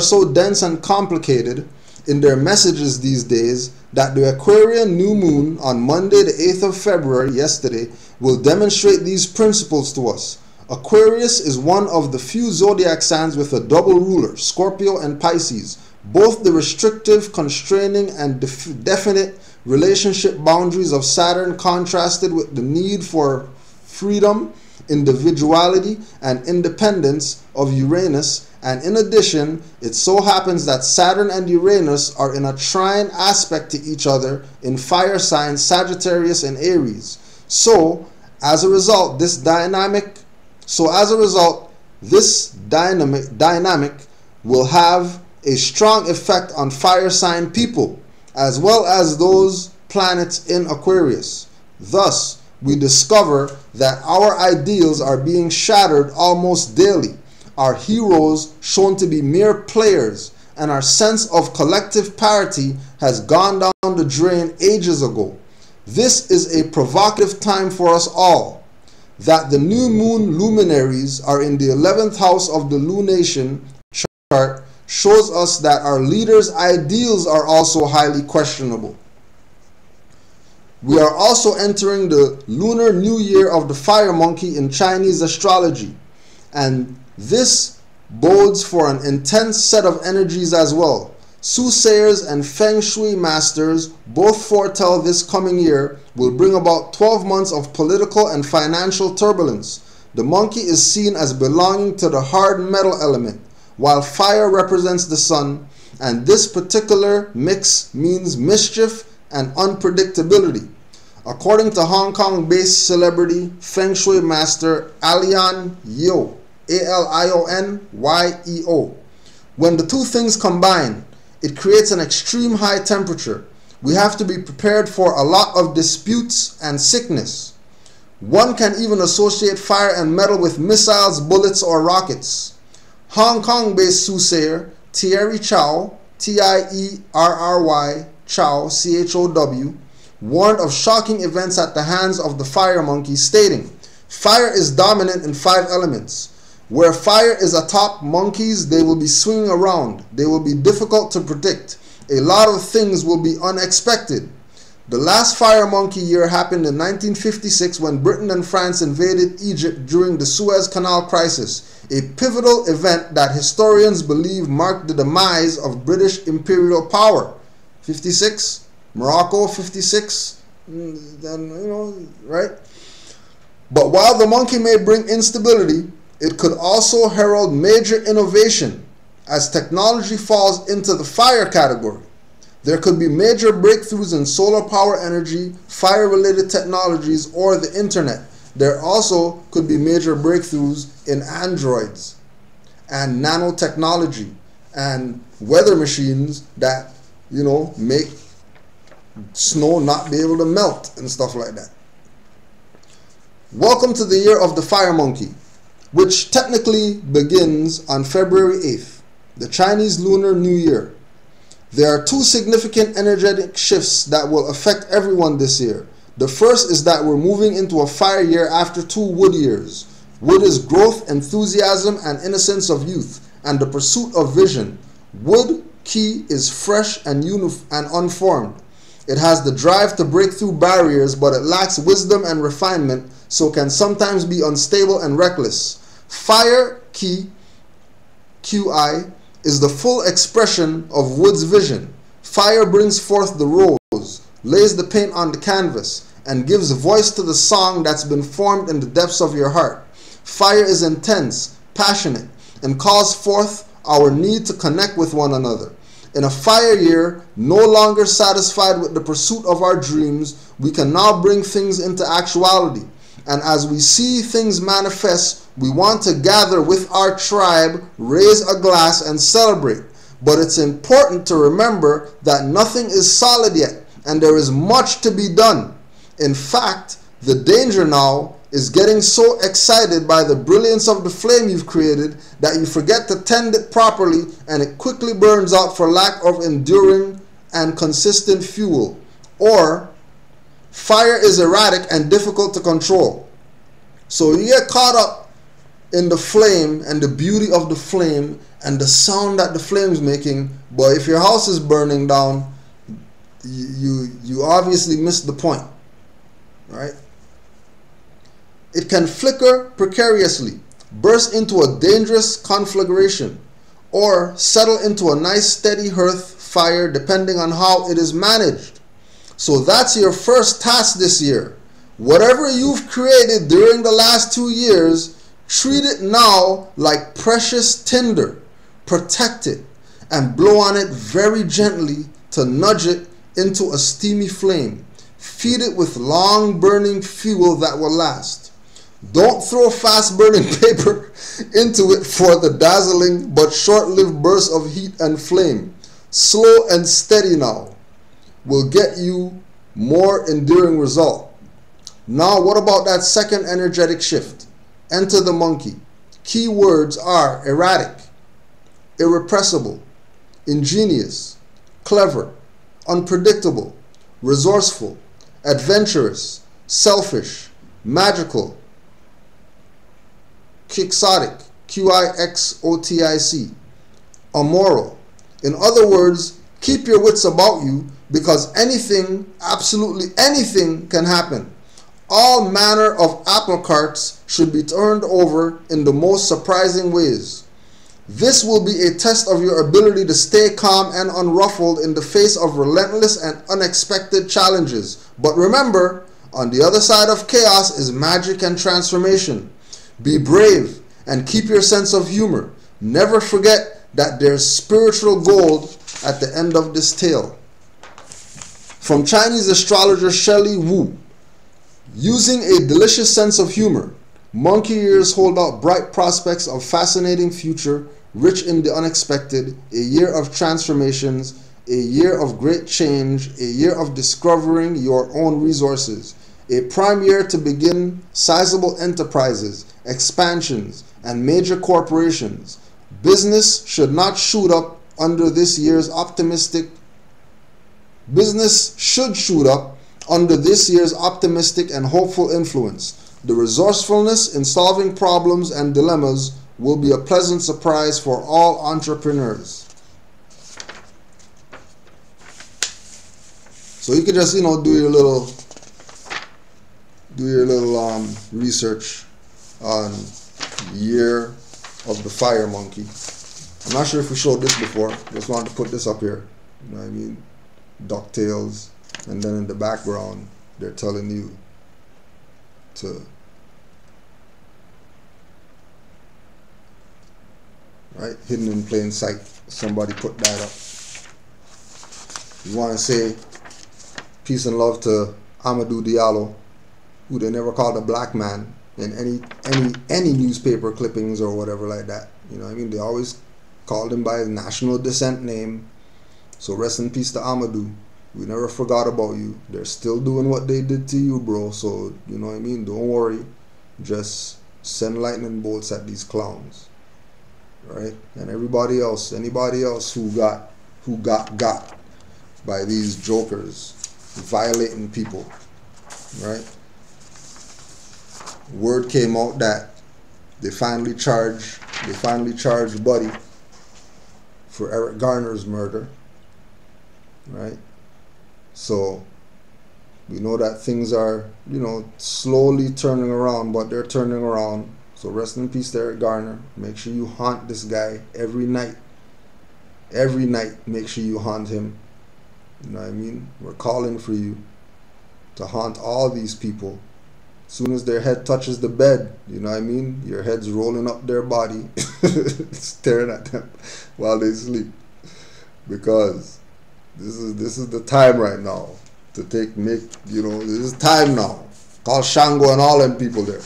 so dense and complicated in their messages these days that the Aquarian new moon on Monday the 8th of February, yesterday, will demonstrate these principles to us. Aquarius is one of the few zodiac signs with a double ruler, Scorpio and Pisces. Both the restrictive, constraining, and definite relationship boundaries of Saturn contrasted with the need for freedom, individuality, and independence of Uranus. And in addition, it so happens that Saturn and Uranus are in a trine aspect to each other in fire signs Sagittarius and Aries. So, as a result, this dynamic will have a strong effect on fire sign people, as well as those planets in Aquarius. Thus, we discover that our ideals are being shattered almost daily, our heroes shown to be mere players, and our sense of collective parity has gone down the drain ages ago. This is a provocative time for us all. That the new moon luminaries are in the 11th house of the lunation chart shows us that our leaders' ideals are also highly questionable. We are also entering the Lunar New Year of the Fire Monkey in Chinese astrology, and this bodes for an intense set of energies as well. Soothsayers and Feng Shui masters both foretell this coming year will bring about 12 months of political and financial turbulence. The monkey is seen as belonging to the hard metal element, while fire represents the sun, and this particular mix means mischief and unpredictability. According to Hong Kong-based celebrity Feng Shui master Alion Yeo, Alionyeo, when the two things combine, it creates an extreme high temperature. We have to be prepared for a lot of disputes and sickness. One can even associate fire and metal with missiles, bullets, or rockets. Hong Kong-based soothsayer Thierry Chow, Tierry Chow, Chow, warned of shocking events at the hands of the fire monkey, stating, "Fire is dominant in 5 elements. Where fire is atop monkeys, they will be swinging around. They will be difficult to predict. A lot of things will be unexpected." The last fire monkey year happened in 1956 when Britain and France invaded Egypt during the Suez Canal crisis, a pivotal event that historians believe marked the demise of British imperial power. 56, Morocco 56, then, right? But while the monkey may bring instability, it could also herald major innovation as technology falls into the fire category. There could be major breakthroughs in solar power energy, fire-related technologies, or the internet. There also could be major breakthroughs in androids and nanotechnology and weather machines that, make snow not be able to melt and stuff like that. Welcome to the year of the fire monkey, which technically begins on February 8th, the Chinese Lunar New Year. There are 2 significant energetic shifts that will affect everyone this year. The first is that we're moving into a fire year after 2 wood years. Wood is growth, enthusiasm, and innocence of youth, and the pursuit of vision. Wood, key, is fresh and unformed. It has the drive to break through barriers, but it lacks wisdom and refinement, so can sometimes be unstable and reckless. Fire, key, QI, is the full expression of wood's vision. Fire brings forth the rose, lays the paint on the canvas, and gives voice to the song that's been formed in the depths of your heart. Fire is intense, passionate, and calls forth our need to connect with one another. In a fire year, no longer satisfied with the pursuit of our dreams, we can now bring things into actuality. And as we see things manifest, we want to gather with our tribe, raise a glass, and celebrate. But it's important to remember that nothing is solid yet, and there is much to be done. In fact, the danger now is getting so excited by the brilliance of the flame you've created that you forget to tend it properly, and it quickly burns out for lack of enduring and consistent fuel. Or fire is erratic and difficult to control. So you get caught up in the flame and the beauty of the flame and the sound that the flame's making, but if your house is burning down, you obviously missed the point, right? It can flicker precariously, burst into a dangerous conflagration, or settle into a nice steady hearth fire depending on how it is managed. So that's your first task this year. Whatever you've created during the last 2 years, treat it now like precious tinder. Protect it and blow on it very gently to nudge it into a steamy flame. Feed it with long burning fuel that will last. Don't throw fast burning paper into it for the dazzling but short-lived burst of heat and flame. Slow and steady now will get you more enduring result. Now what about that second energetic shift? Enter the monkey. Key words are erratic, irrepressible, ingenious, clever, unpredictable, resourceful, adventurous, selfish, magical, quixotic, Quixotic, amoral. In other words, keep your wits about you, because anything, absolutely anything, can happen. All manner of apple carts should be turned over in the most surprising ways. This will be a test of your ability to stay calm and unruffled in the face of relentless and unexpected challenges. But remember, on the other side of chaos is magic and transformation. Be brave and keep your sense of humor. Never forget that there's spiritual gold at the end of this tale. From Chinese astrologer Shelley Wu. Using a delicious sense of humor, monkey years hold out bright prospects of fascinating future, rich in the unexpected, a year of transformations, a year of great change, a year of discovering your own resources, a prime year to begin sizable enterprises, expansions, and major corporations. Business should not shoot up under this year's optimistic and hopeful influence. The resourcefulness in solving problems and dilemmas will be a pleasant surprise for all entrepreneurs. So you can just, do your little research on year of the fire monkey. I'm not sure if we showed this before. Just wanted to put this up here. You know what I mean? DuckTales, and then in the background they're telling you to hidden in plain sight. Somebody put that up. You want to say peace and love to Amadou Diallo, who they never called a black man in any newspaper clippings or whatever like that. You know what I mean? They always called him by his national descent name. So rest in peace to Amadou. We never forgot about you. They're still doing what they did to you, bro. So, you know what I mean? Don't worry. Just send lightning bolts at these clowns. Right? And anybody else who got by these jokers violating people. Right? Word came out that they finally charged Buddy for Eric Garner's murder. Right? So we know that things are, slowly turning around, but they're turning around. So rest in peace to Eric Garner. Make sure you haunt this guy every night. Every night, make sure you haunt him. You know what I mean? We're calling for you to haunt all these people. As soon as their head touches the bed, you know what I mean? Your head's rolling up their body, staring at them while they sleep. Because this is the time right now to this is time now. Call Shango and all them people there.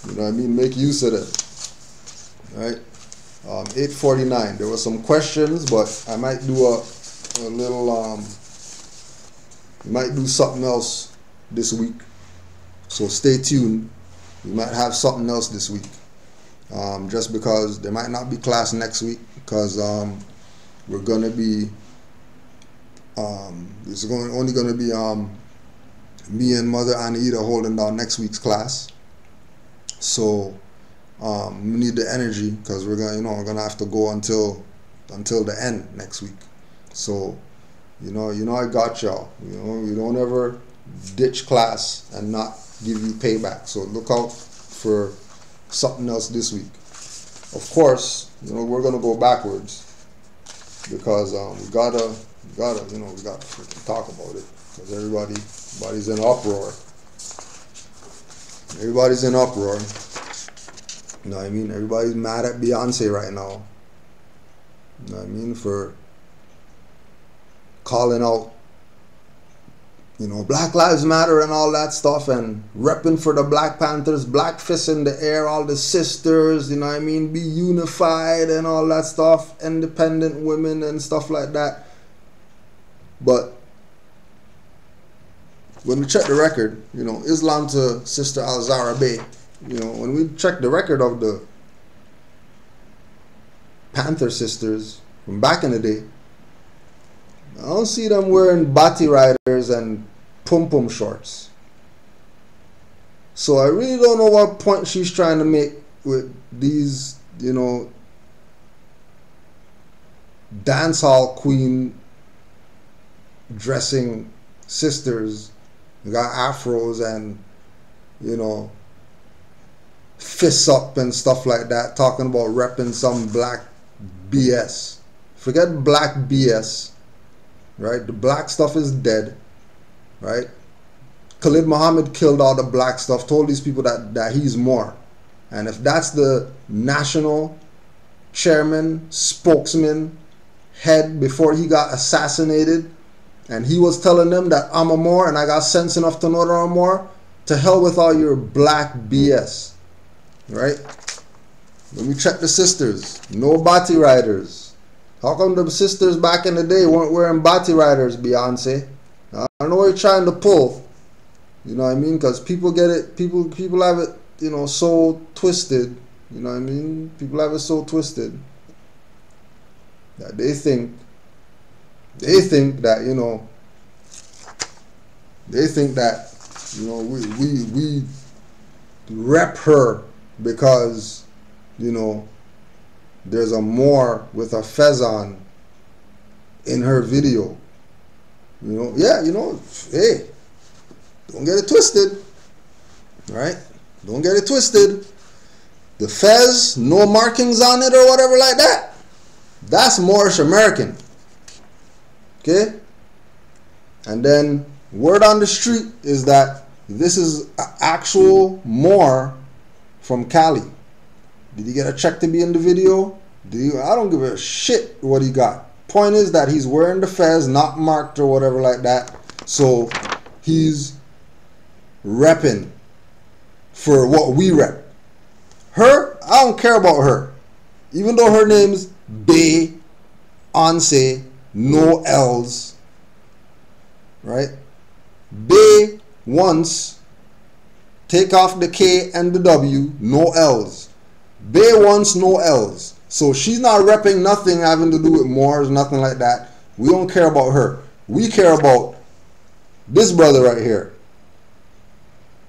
You know what I mean? Make use of them. Right? 8:49. There were some questions, but I might do a little might do something else this week. So stay tuned. We might have something else this week. Just because there might not be class next week, because we're gonna be only gonna be me and Mother Anita holding down next week's class. So we need the energy, because we're gonna have to go until the end next week. So I got y'all. We don't ever ditch class and not give you payback. So look out for something else this week. Of course, we're gonna go backwards, because we gotta freaking talk about it, because everybody's in uproar. Everybody's in uproar. You know what I mean? Everybody's mad at Beyonce right now. You know what I mean? For calling out Black Lives Matter and all that stuff, and repping for the Black Panthers, black fists in the air, all the sisters, be unified and all that stuff, independent women and stuff like that. But when we check the record, Islam to Sister Al-Zahra Bay, when we check the record of the Panther sisters from back in the day, I don't see them wearing bati riders and pum-pum shorts. So I really don't know what point she's trying to make with these, dancehall queen dressing sisters who got afros and, fists up and stuff like that, talking about repping some black BS. Forget black BS. Right? The black stuff is dead. Right? Khalid Muhammad killed all the black stuff, told these people that he's more. And if that's the national chairman, spokesman, head before he got assassinated, and he was telling them that I'm a Moor and I got sense enough to know that I'm a Moor, to hell with all your black BS. Right? Let me check the sisters. No bati riders. How come the sisters back in the day weren't wearing bati riders, Beyonce? I don't know what you're trying to pull. Because people get it, people have it, so twisted. People have it so twisted that they think that, we rep her because, there's a Moor with a fez on in her video. Hey, don't get it twisted. Right? Don't get it twisted. The fez, no markings on it or whatever like that, that's Moorish American. Okay? And then word on the street is that this is an actual Moor from Cali. Did he get a check to be in the video? I don't give a shit what he got. Point is that he's wearing the fez, not marked or whatever like that. So he's repping for what we rep. Her, I don't care about her. Even though her name's Beyonce, no L's. Right? Bay once, take off the K and the W, no L's. Bay once, no L's. So she's not repping nothing having to do with Moors, nothing like that. We don't care about her. We care about this brother right here,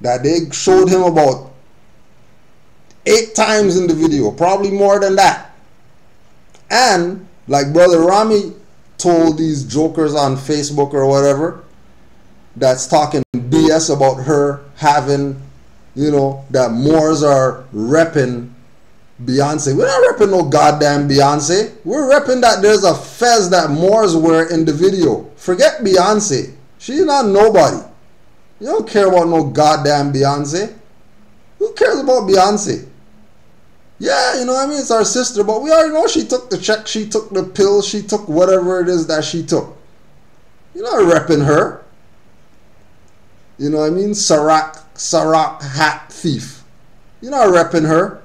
that they showed him about 8 times in the video, probably more than that. And like Brother Rami told these jokers on Facebook or whatever, that's talking BS about her having, that Moors are repping Beyonce. We're not repping no goddamn Beyonce. We're repping that there's a fez that Moors wear in the video. Forget Beyonce. She's not nobody. You don't care about no goddamn Beyonce. Who cares about Beyonce? Yeah, it's our sister, but we already know she took the check, she took the pill, she took whatever it is that she took. You're not repping her. Sarak hat thief. You're not repping her.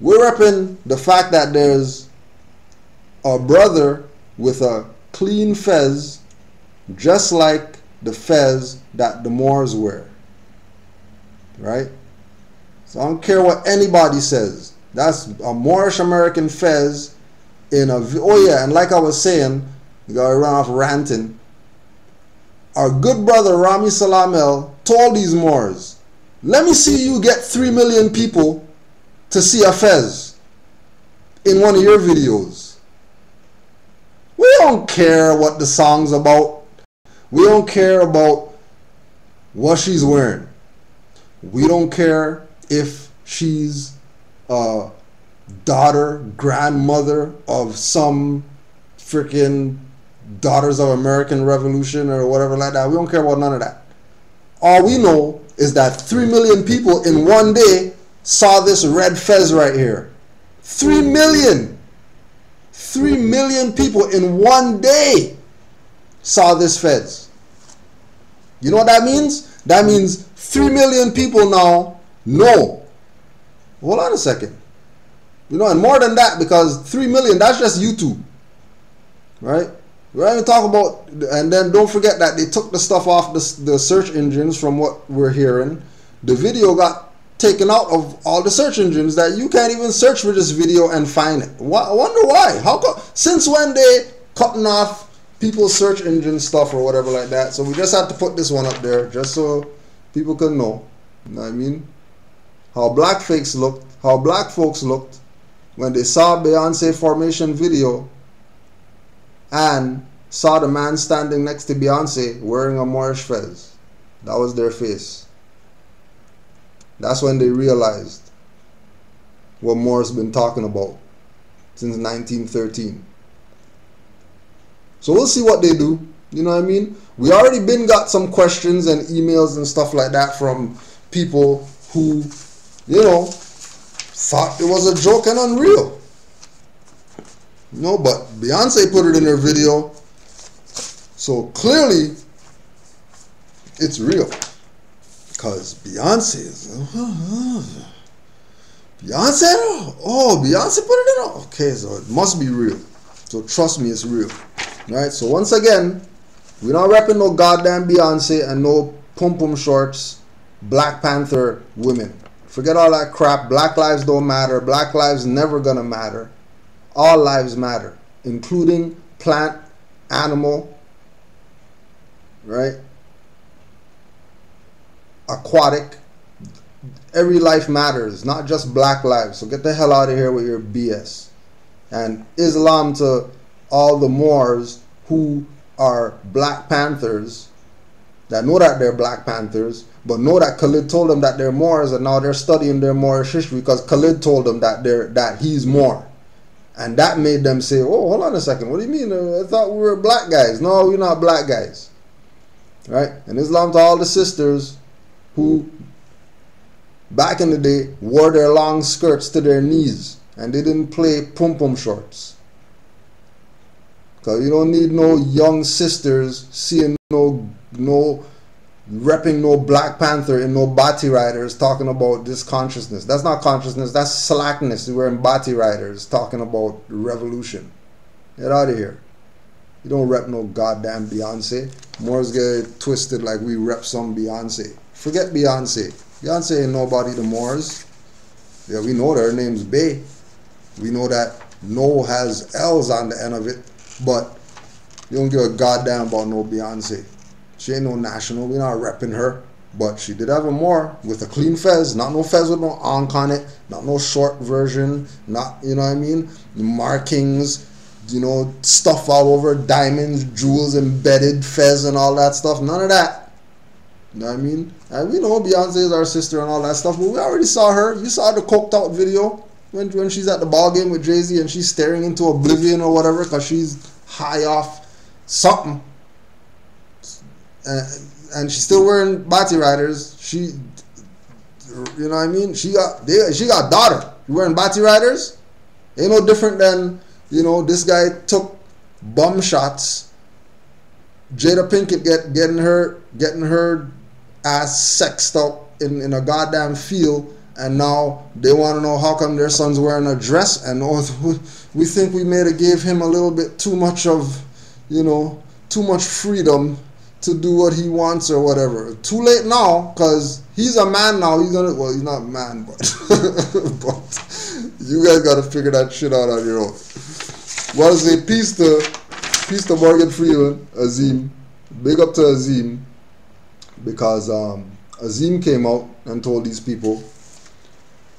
We're repping the fact that there's a brother with a clean fez, just like the fez that the Moors wear. Right? So I don't care what anybody says. That's a Moorish American fez in a... Oh yeah, and like I was saying, you gotta run off ranting. Our good brother Rami Salamel told these Moors, let me see you get 3 million people to see a fez in one of your videos. We don't care what the song's about. We don't care about what she's wearing. We don't care if she's a daughter, grandmother of some freaking Daughters of American Revolution or whatever like that. We don't care about none of that. All we know is that 3 million people in one day saw this red fez right here. 3 million. 3 million people in one day saw this fez. You know what that means? That means 3 million people now know. Hold on a second. You know, and more than that, because 3 million, that's just YouTube. Right? We're not even talking about, and then don't forget that they took the stuff off the search engines from what we're hearing. The video got taken out of all the search engines that you can't even search for this video and find it. I wonder why. How come? Since when they cutting off people's search engine stuff or whatever like that? So we just had to put this one up there just so people can know. You know what I mean? How black folks looked when they saw Beyonce Formation video and saw the man standing next to Beyonce wearing a Moorish fez. That was their face. That's when they realized what Moors been talking about since 1913. So we'll see what they do. You know what I mean? We already been got some questions and emails and stuff like that from people who, you know, thought it was a joke and unreal. You know, but Beyonce put it in her video, so clearly it's real. Because Beyonce is Beyonce put it in. Okay, so it must be real. So trust me, it's real. Alright, so once again, we're not repping no goddamn Beyonce and no pum pum shorts, Black Panther women. Forget all that crap. Black lives don't matter. Black lives never gonna matter. All lives matter, including plant, animal, right? Aquatic. Every life matters, not just black lives. So get the hell out of here with your BS. And Islam to all the Moors who are Black Panthers, that know that they're Black Panthers, but know that Khalid told them that they're Moors, and now they're studying their Moorish history because Khalid told them that he's Moor. And that made them say, oh, hold on a second, what do you mean? I thought we were black guys. No, we're not black guys. Right? And Islam to all the sisters who back in the day wore their long skirts to their knees and they didn't play pum-pum shorts. Because you don't need no young sisters seeing no repping no Black Panther and no Bati riders talking about this consciousness. That's not consciousness, that's slackness. We're in Bati riders talking about revolution. Get out of here. You don't rep no goddamn Beyonce. Moors get twisted like we rep some Beyonce. Forget Beyonce. Beyonce ain't nobody to Moors. Yeah, we know that her name's Bay. We know that no has L's on the end of it, but you don't give a goddamn about no Beyonce. She ain't no national. We're not repping her. But she did have a more with a clean fez. Not no fez with no ankh on it. Not no short version. Not, you know what I mean? Markings, you know, stuff all over. Diamonds, jewels, embedded fez and all that stuff. None of that. You know what I mean? And we know Beyonce is our sister and all that stuff. But we already saw her. You saw the coked out video when she's at the ball game with Jay-Z and she's staring into oblivion or whatever because she's high off something. And she's still wearing Bati riders. She, you know what I mean? She got daughter. You wearing Bati riders? Ain't no different than, you know, this guy took bum shots. Jada Pinkett getting her ass sexed up in a goddamn field, and now they want to know how come their son's wearing a dress, and we think we may have gave him a little bit too much of, you know, too much freedom to do what he wants or whatever. Too late now, because he's a man now. He's not a man, but but you guys got to figure that shit out on your own. Well, say peace to Morgan Freeman, Azim. Big up to Azim, because Azim came out and told these people,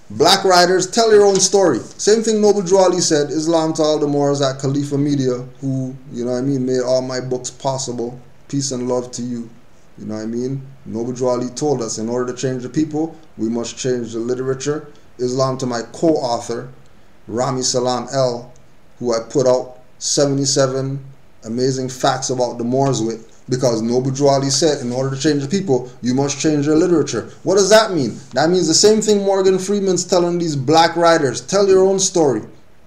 Black Riders, tell your own story. Same thing Noble Drew Ali said, Islam to all the Moors at Khalifa Media, who, you know what I mean, made all my books possible. Peace and love to you. You know what I mean? Noble Drew Ali told us, in order to change the people, we must change the literature. Islam to my co-author, Rami Salam L, who I put out 77 amazing facts about the Moors with, because Noble Drew Ali said, in order to change the people, you must change your literature. What does that mean? That means the same thing Morgan Freeman's telling these black writers. Tell your own story.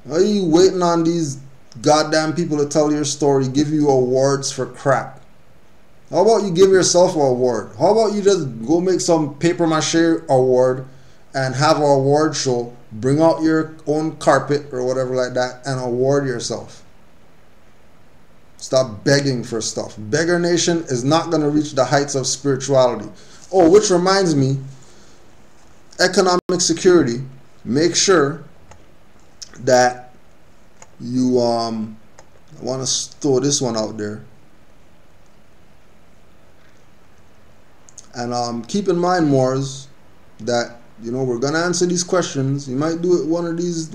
Are you waiting on these goddamn people to tell your story, give you awards for crap? How about you give yourself an award? How about you just go make some paper mache award and have an award show, bring out your own carpet or whatever like that and award yourself. Stop begging for stuff. Beggar Nation is not going to reach the heights of spirituality. Oh, which reminds me, economic security. Make sure that you I want to throw this one out there. And keep in mind, Moors, that we're gonna answer these questions. You might do it one of these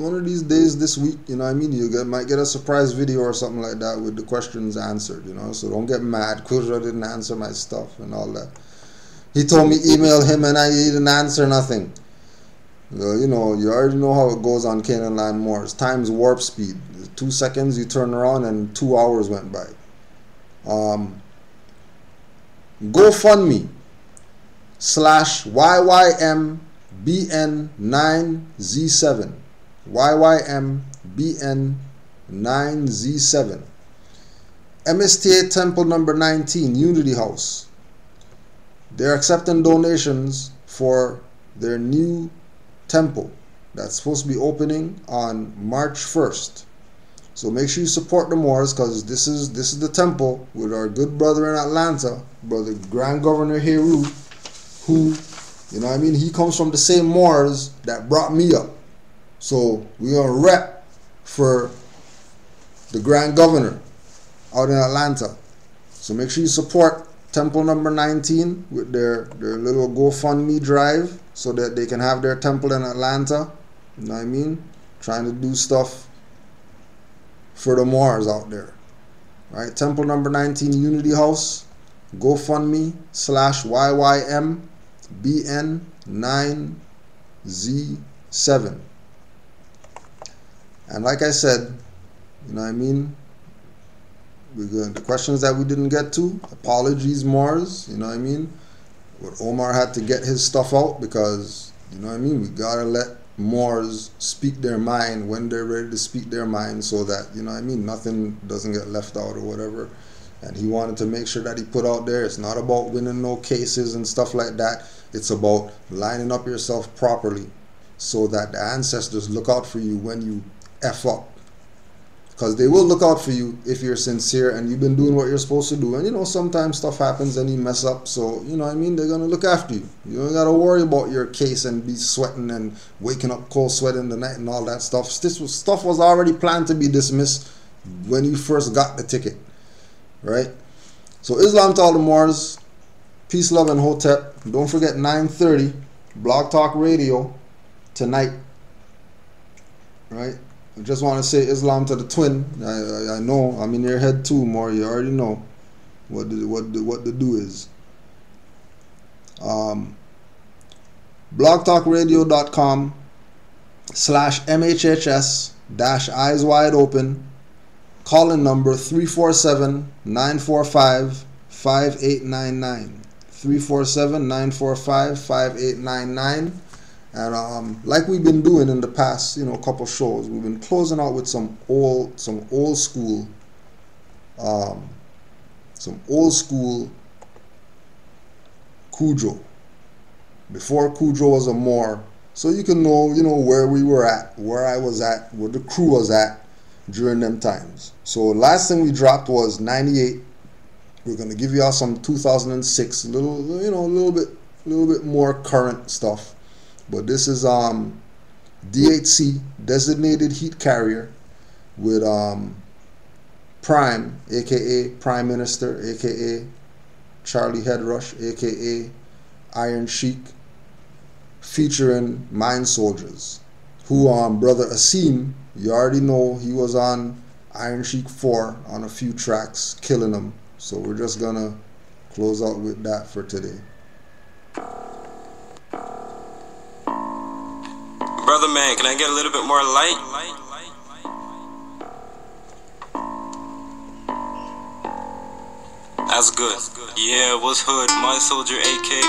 days this week. You know what I mean? Might get a surprise video or something like that with the questions answered. So don't get mad. Kudra didn't answer my stuff and all that. He told me email him and he didn't answer nothing. You already know how it goes on Canaanland Moors. Time's warp speed. 2 seconds you turn around and 2 hours went by. GoFundMe /YYMBN9Z7 YYMBN9Z7 MSTA Temple number 19 Unity House. They're accepting donations for their new temple that's supposed to be opening on March 1st. So make sure you support the Moors, because this is the temple with our good brother in Atlanta, brother Grand Governor Heru, who, he comes from the same Moors that brought me up. So we're gonna rep for the Grand Governor out in Atlanta. So make sure you support temple number 19 with their little GoFundMe drive so that they can have their temple in Atlanta. You know what I mean? Trying to do stuff for the Moors out there. Right? Temple number 19 Unity House. GoFundMe /YYMBN9Z7. And like I said, the questions that we didn't get to, apologies, Moors. But Omar had to get his stuff out because, we gotta let Moors speak their mind when they're ready to speak their mind, so that, nothing doesn't get left out or whatever. And he wanted to make sure that he put out there, it's not about winning no cases and stuff like that. It's about lining up yourself properly so that the ancestors look out for you when you F up. Because they will look out for you if you're sincere and you've been doing what you're supposed to do. And sometimes stuff happens and you mess up. So, they're going to look after you. You don't got to worry about your case and be sweating and waking up cold sweat in the night and all that stuff. Stuff was already planned to be dismissed when you first got the ticket. Right? So Islam to all the Moors. Peace, love, and Hotep. Don't forget 9:30 Blog Talk Radio tonight. Right? I just want to say Islam to the twin. I know I'm in your head too, Moor. You already know what the do is. blogtalkradio.com /MHHS-Eyes Wide Open. Call-in number 347-945-5899. 347-945-5899. And like we've been doing in the past, couple shows, we've been closing out with some old school Cujo. Before Cujo was a Moor, so you can know where we were at, where I was at, where the crew was at during them times. So last thing we dropped was 98. We're gonna give y'all some 2006, a little bit more current stuff. But this is DHC, Designated Heat Carrier, with Prime, aka Prime Minister, aka Charlie Headrush, aka Iron Sheik, featuring Mind Soldiers, who brother Asim, you already know he was on Iron Sheik 4 on a few tracks, killing them. So we're just gonna close out with that for today. Brother man, can I get a little bit more light? That's good. Yeah, what's hood? My soldier AK.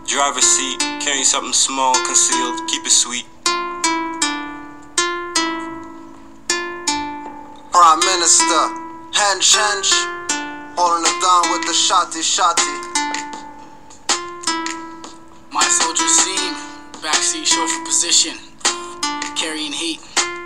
Driver's seat, carrying something small, concealed, keep it sweet. Prime Minister, hench, holding it down with the shotty. My soldiers seem backseat chauffeur position, carrying heat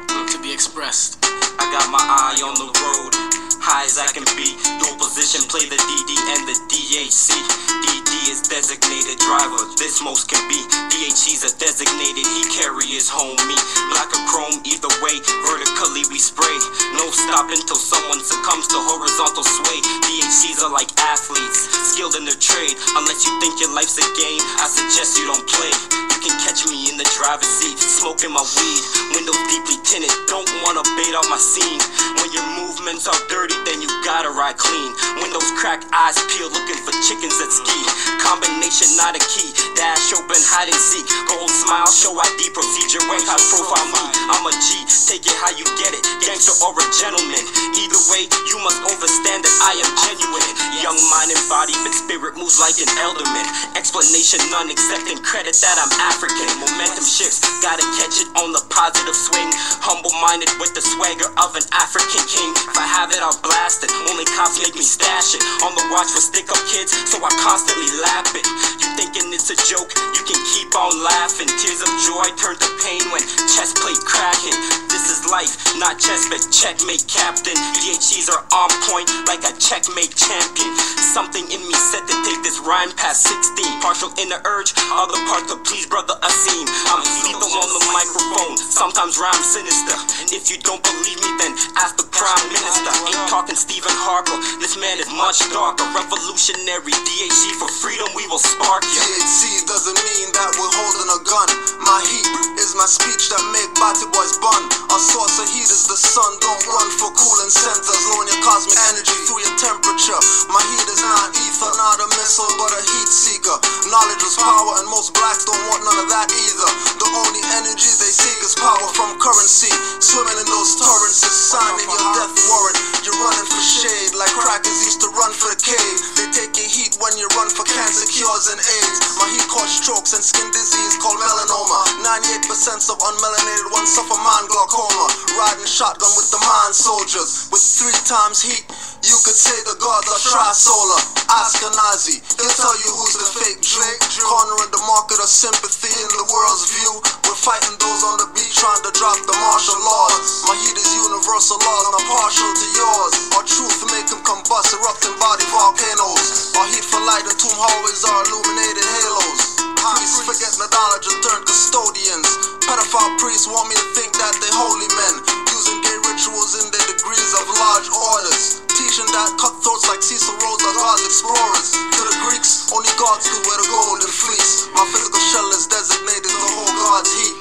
to be expressed. I got my eye on the road, high as I can be. Dual position, play the DD and the DHC. DD is designated driver, this most can be. DHC's a designated, he carry his homie. Black or chrome, either way, vertically we spray. No stopping till someone succumbs to horizontal sway. DHC's are like athletes, skilled in their trade. Unless you think your life's a game, I suggest you don't play. You can catch me in the driver's seat, smoking my weed. Windows deeply tinted, don't wanna bait out my scene. When your movements are dirty, then you gotta ride clean. Windows crack, eyes peel, looking for chickens that ski. Combination not a key, dash open, hide and seek. Gold smile, show ID, procedure, rank, high profile me. I'm a G, take it how you get it, gangster or a gentleman. Either way, you must understand that I am genuine. Young mind and body, but spirit moves like an elderman. Explanation none, accepting credit that I'm African. Momentum shifts, gotta catch it on the positive swing. Humble-minded with the swagger of an African king. If I have it, I'll blast it. Only cops make me stash it. On the watch for stick-up kids, so I constantly lap it. You thinking it's a joke? You can keep on laughing. Tears of joy turn to pain when chest plate cracking. This is life, not chess, but checkmate, captain. DHCs are on point like a checkmate champion. Something in me set to take this rhyme past 16. Partial in the urge, other parts to please brother Asim. I'm lethal on the microphone, sometimes rhyme sinister. If you don't believe me, then ask the prime minister. Ain't talking Stephen Harper, this man is much darker. Revolutionary, DHC for freedom, we will spark you. DHC doesn't mean that we're holding a gun. My heat is my speech that make batty boys bun. Our source of heat is the sun, don't run for cooling centers. Lowering your cosmic energy through your temperature. My heat is not ether, not a missile, but a heat seeker. Knowledge is power and most blacks don't want none of that either. The only energy they seek is power from currency. Swimming in those torrents is signing your death warrant. You're running for shade like crackers used to run for the cave. They take your heat when you run for cancer cures and AIDS. My heat causes strokes and skin disease called melanoma. 98% of unmelanated ones suffer mind glaucoma. Riding shotgun with the mind soldiers. With 3 times heat, you could say the gods are tri-solar. Ashkenazi, he'll tell you who's the fake Jew. Cornering the market of sympathy in the world's view. We're fighting those on the beach trying to drop the martial laws. My heat is universal laws, not partial to yours. Our truth make them combust, erupting body volcanoes. Our heat for light and tomb hallways are illuminated halos. Priests forget the knowledge and turn custodians. Pedophile priests want me to think that they're holy men, using gay rituals in their degrees of large orders. Teaching that cutthroats like Cecil Rhodes are God's explorers. To the Greeks, only gods could wear the golden fleece. My physical shell is designated the whole God's heat.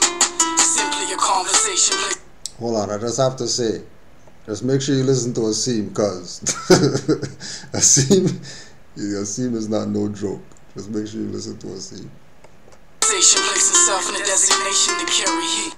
Simply a conversation. Hold on, I just have to say, just make sure you listen to Asim, cause Asim is not no joke. Just make sure you listen to Asim. Place itself in a designation to carry heat.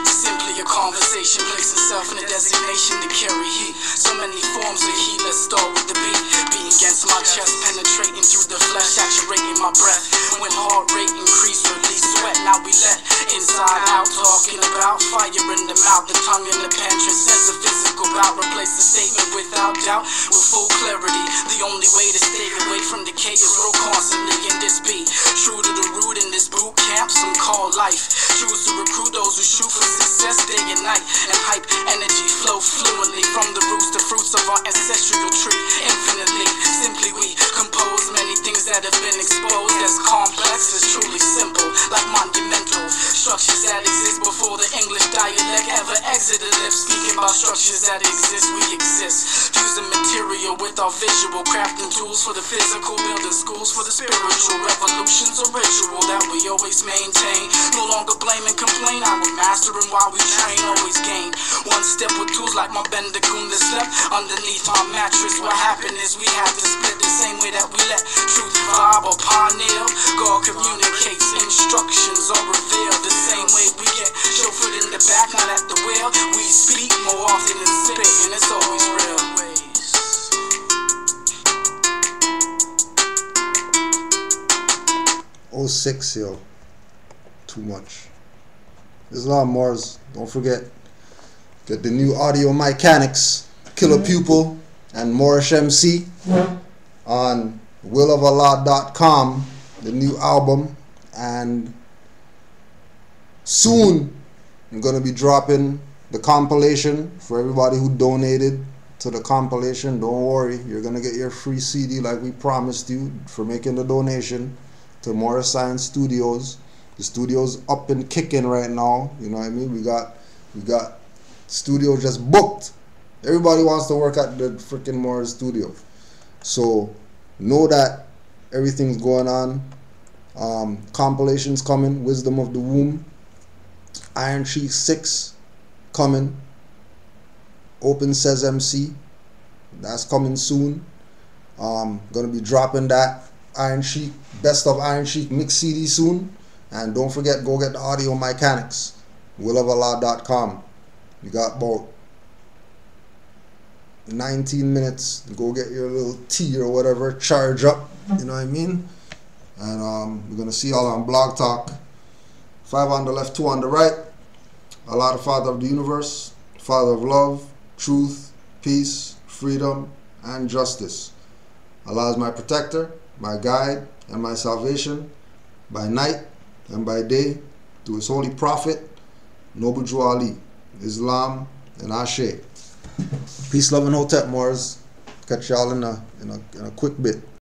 Simply a conversation, place itself in a designation to carry heat. So many forms of heat, let's start with the beat. Beating against my chest, penetrating through the flesh, saturating my breath. When heart rate increase, release sweat, now we let inside out. Talking about fire in the mouth, the tongue in the pen. Transcends the physical bout, replace the statement without doubt with full clarity. The only way to stay away from decay is grow constantly in this beat. True to the root in this boot camp, some call life. Choose to recruit those who shoot for success day and night, and hype energy flow fluently from the roots to fruits of our ancestral tree. Infinitely, simply we compose many things that have been exposed as complex as truly simple, like monumental structures that exist before the English dialect ever exited lips. Speaking about structures that exist, we exist. Using material with our visual, crafting tools for the physical, building schools for the spiritual. Revolutions a ritual that we always maintain. No longer blame and complain, I will master and while we train, always gain. One step with tools like my Bendacoon that slept underneath my mattress. What happened is we had to split the same way that we let truth vibe upon ill. God communicates, instructions are revealed the same way we get chauffeured in the back, not at the wheel. We speak more often than spit, and it's always real. 06, yo. Too much. There's a lot of Moors. Don't forget. Get the new audio mechanics, Killer Pupil, and Moorish MC on willofalah.com, the new album. And soon I'm going to be dropping the compilation for everybody who donated to the compilation. Don't worry, you're going to get your free CD like we promised you for making the donation to Morris Science Studios. The studio's up and kicking right now. You know what I mean? We got studio just booked. Everybody wants to work at the freaking Morris studio. So know that everything's going on. Compilations coming. Wisdom of the Womb. Iron Sheik 6 coming. Open Says MC. That's coming soon. Gonna be dropping that Iron Sheik, Best of Iron Sheik mix CD soon. And don't forget, go get the Audio Mechanics. willofalah.com. You got about 19 minutes to go get your little tea or whatever, charge up, you know what I mean? And we're going to see y'all on Blog Talk. 5 on the left, 2 on the right. Allah, the Father of the universe, Father of love, truth, peace, freedom, and justice. Allah is my protector, my guide, and my salvation, by night and by day, through his holy prophet, Noble Drew Ali, Islam, and Ashe. Peace, love, and hotep, Moors. Catch y'all in a quick bit.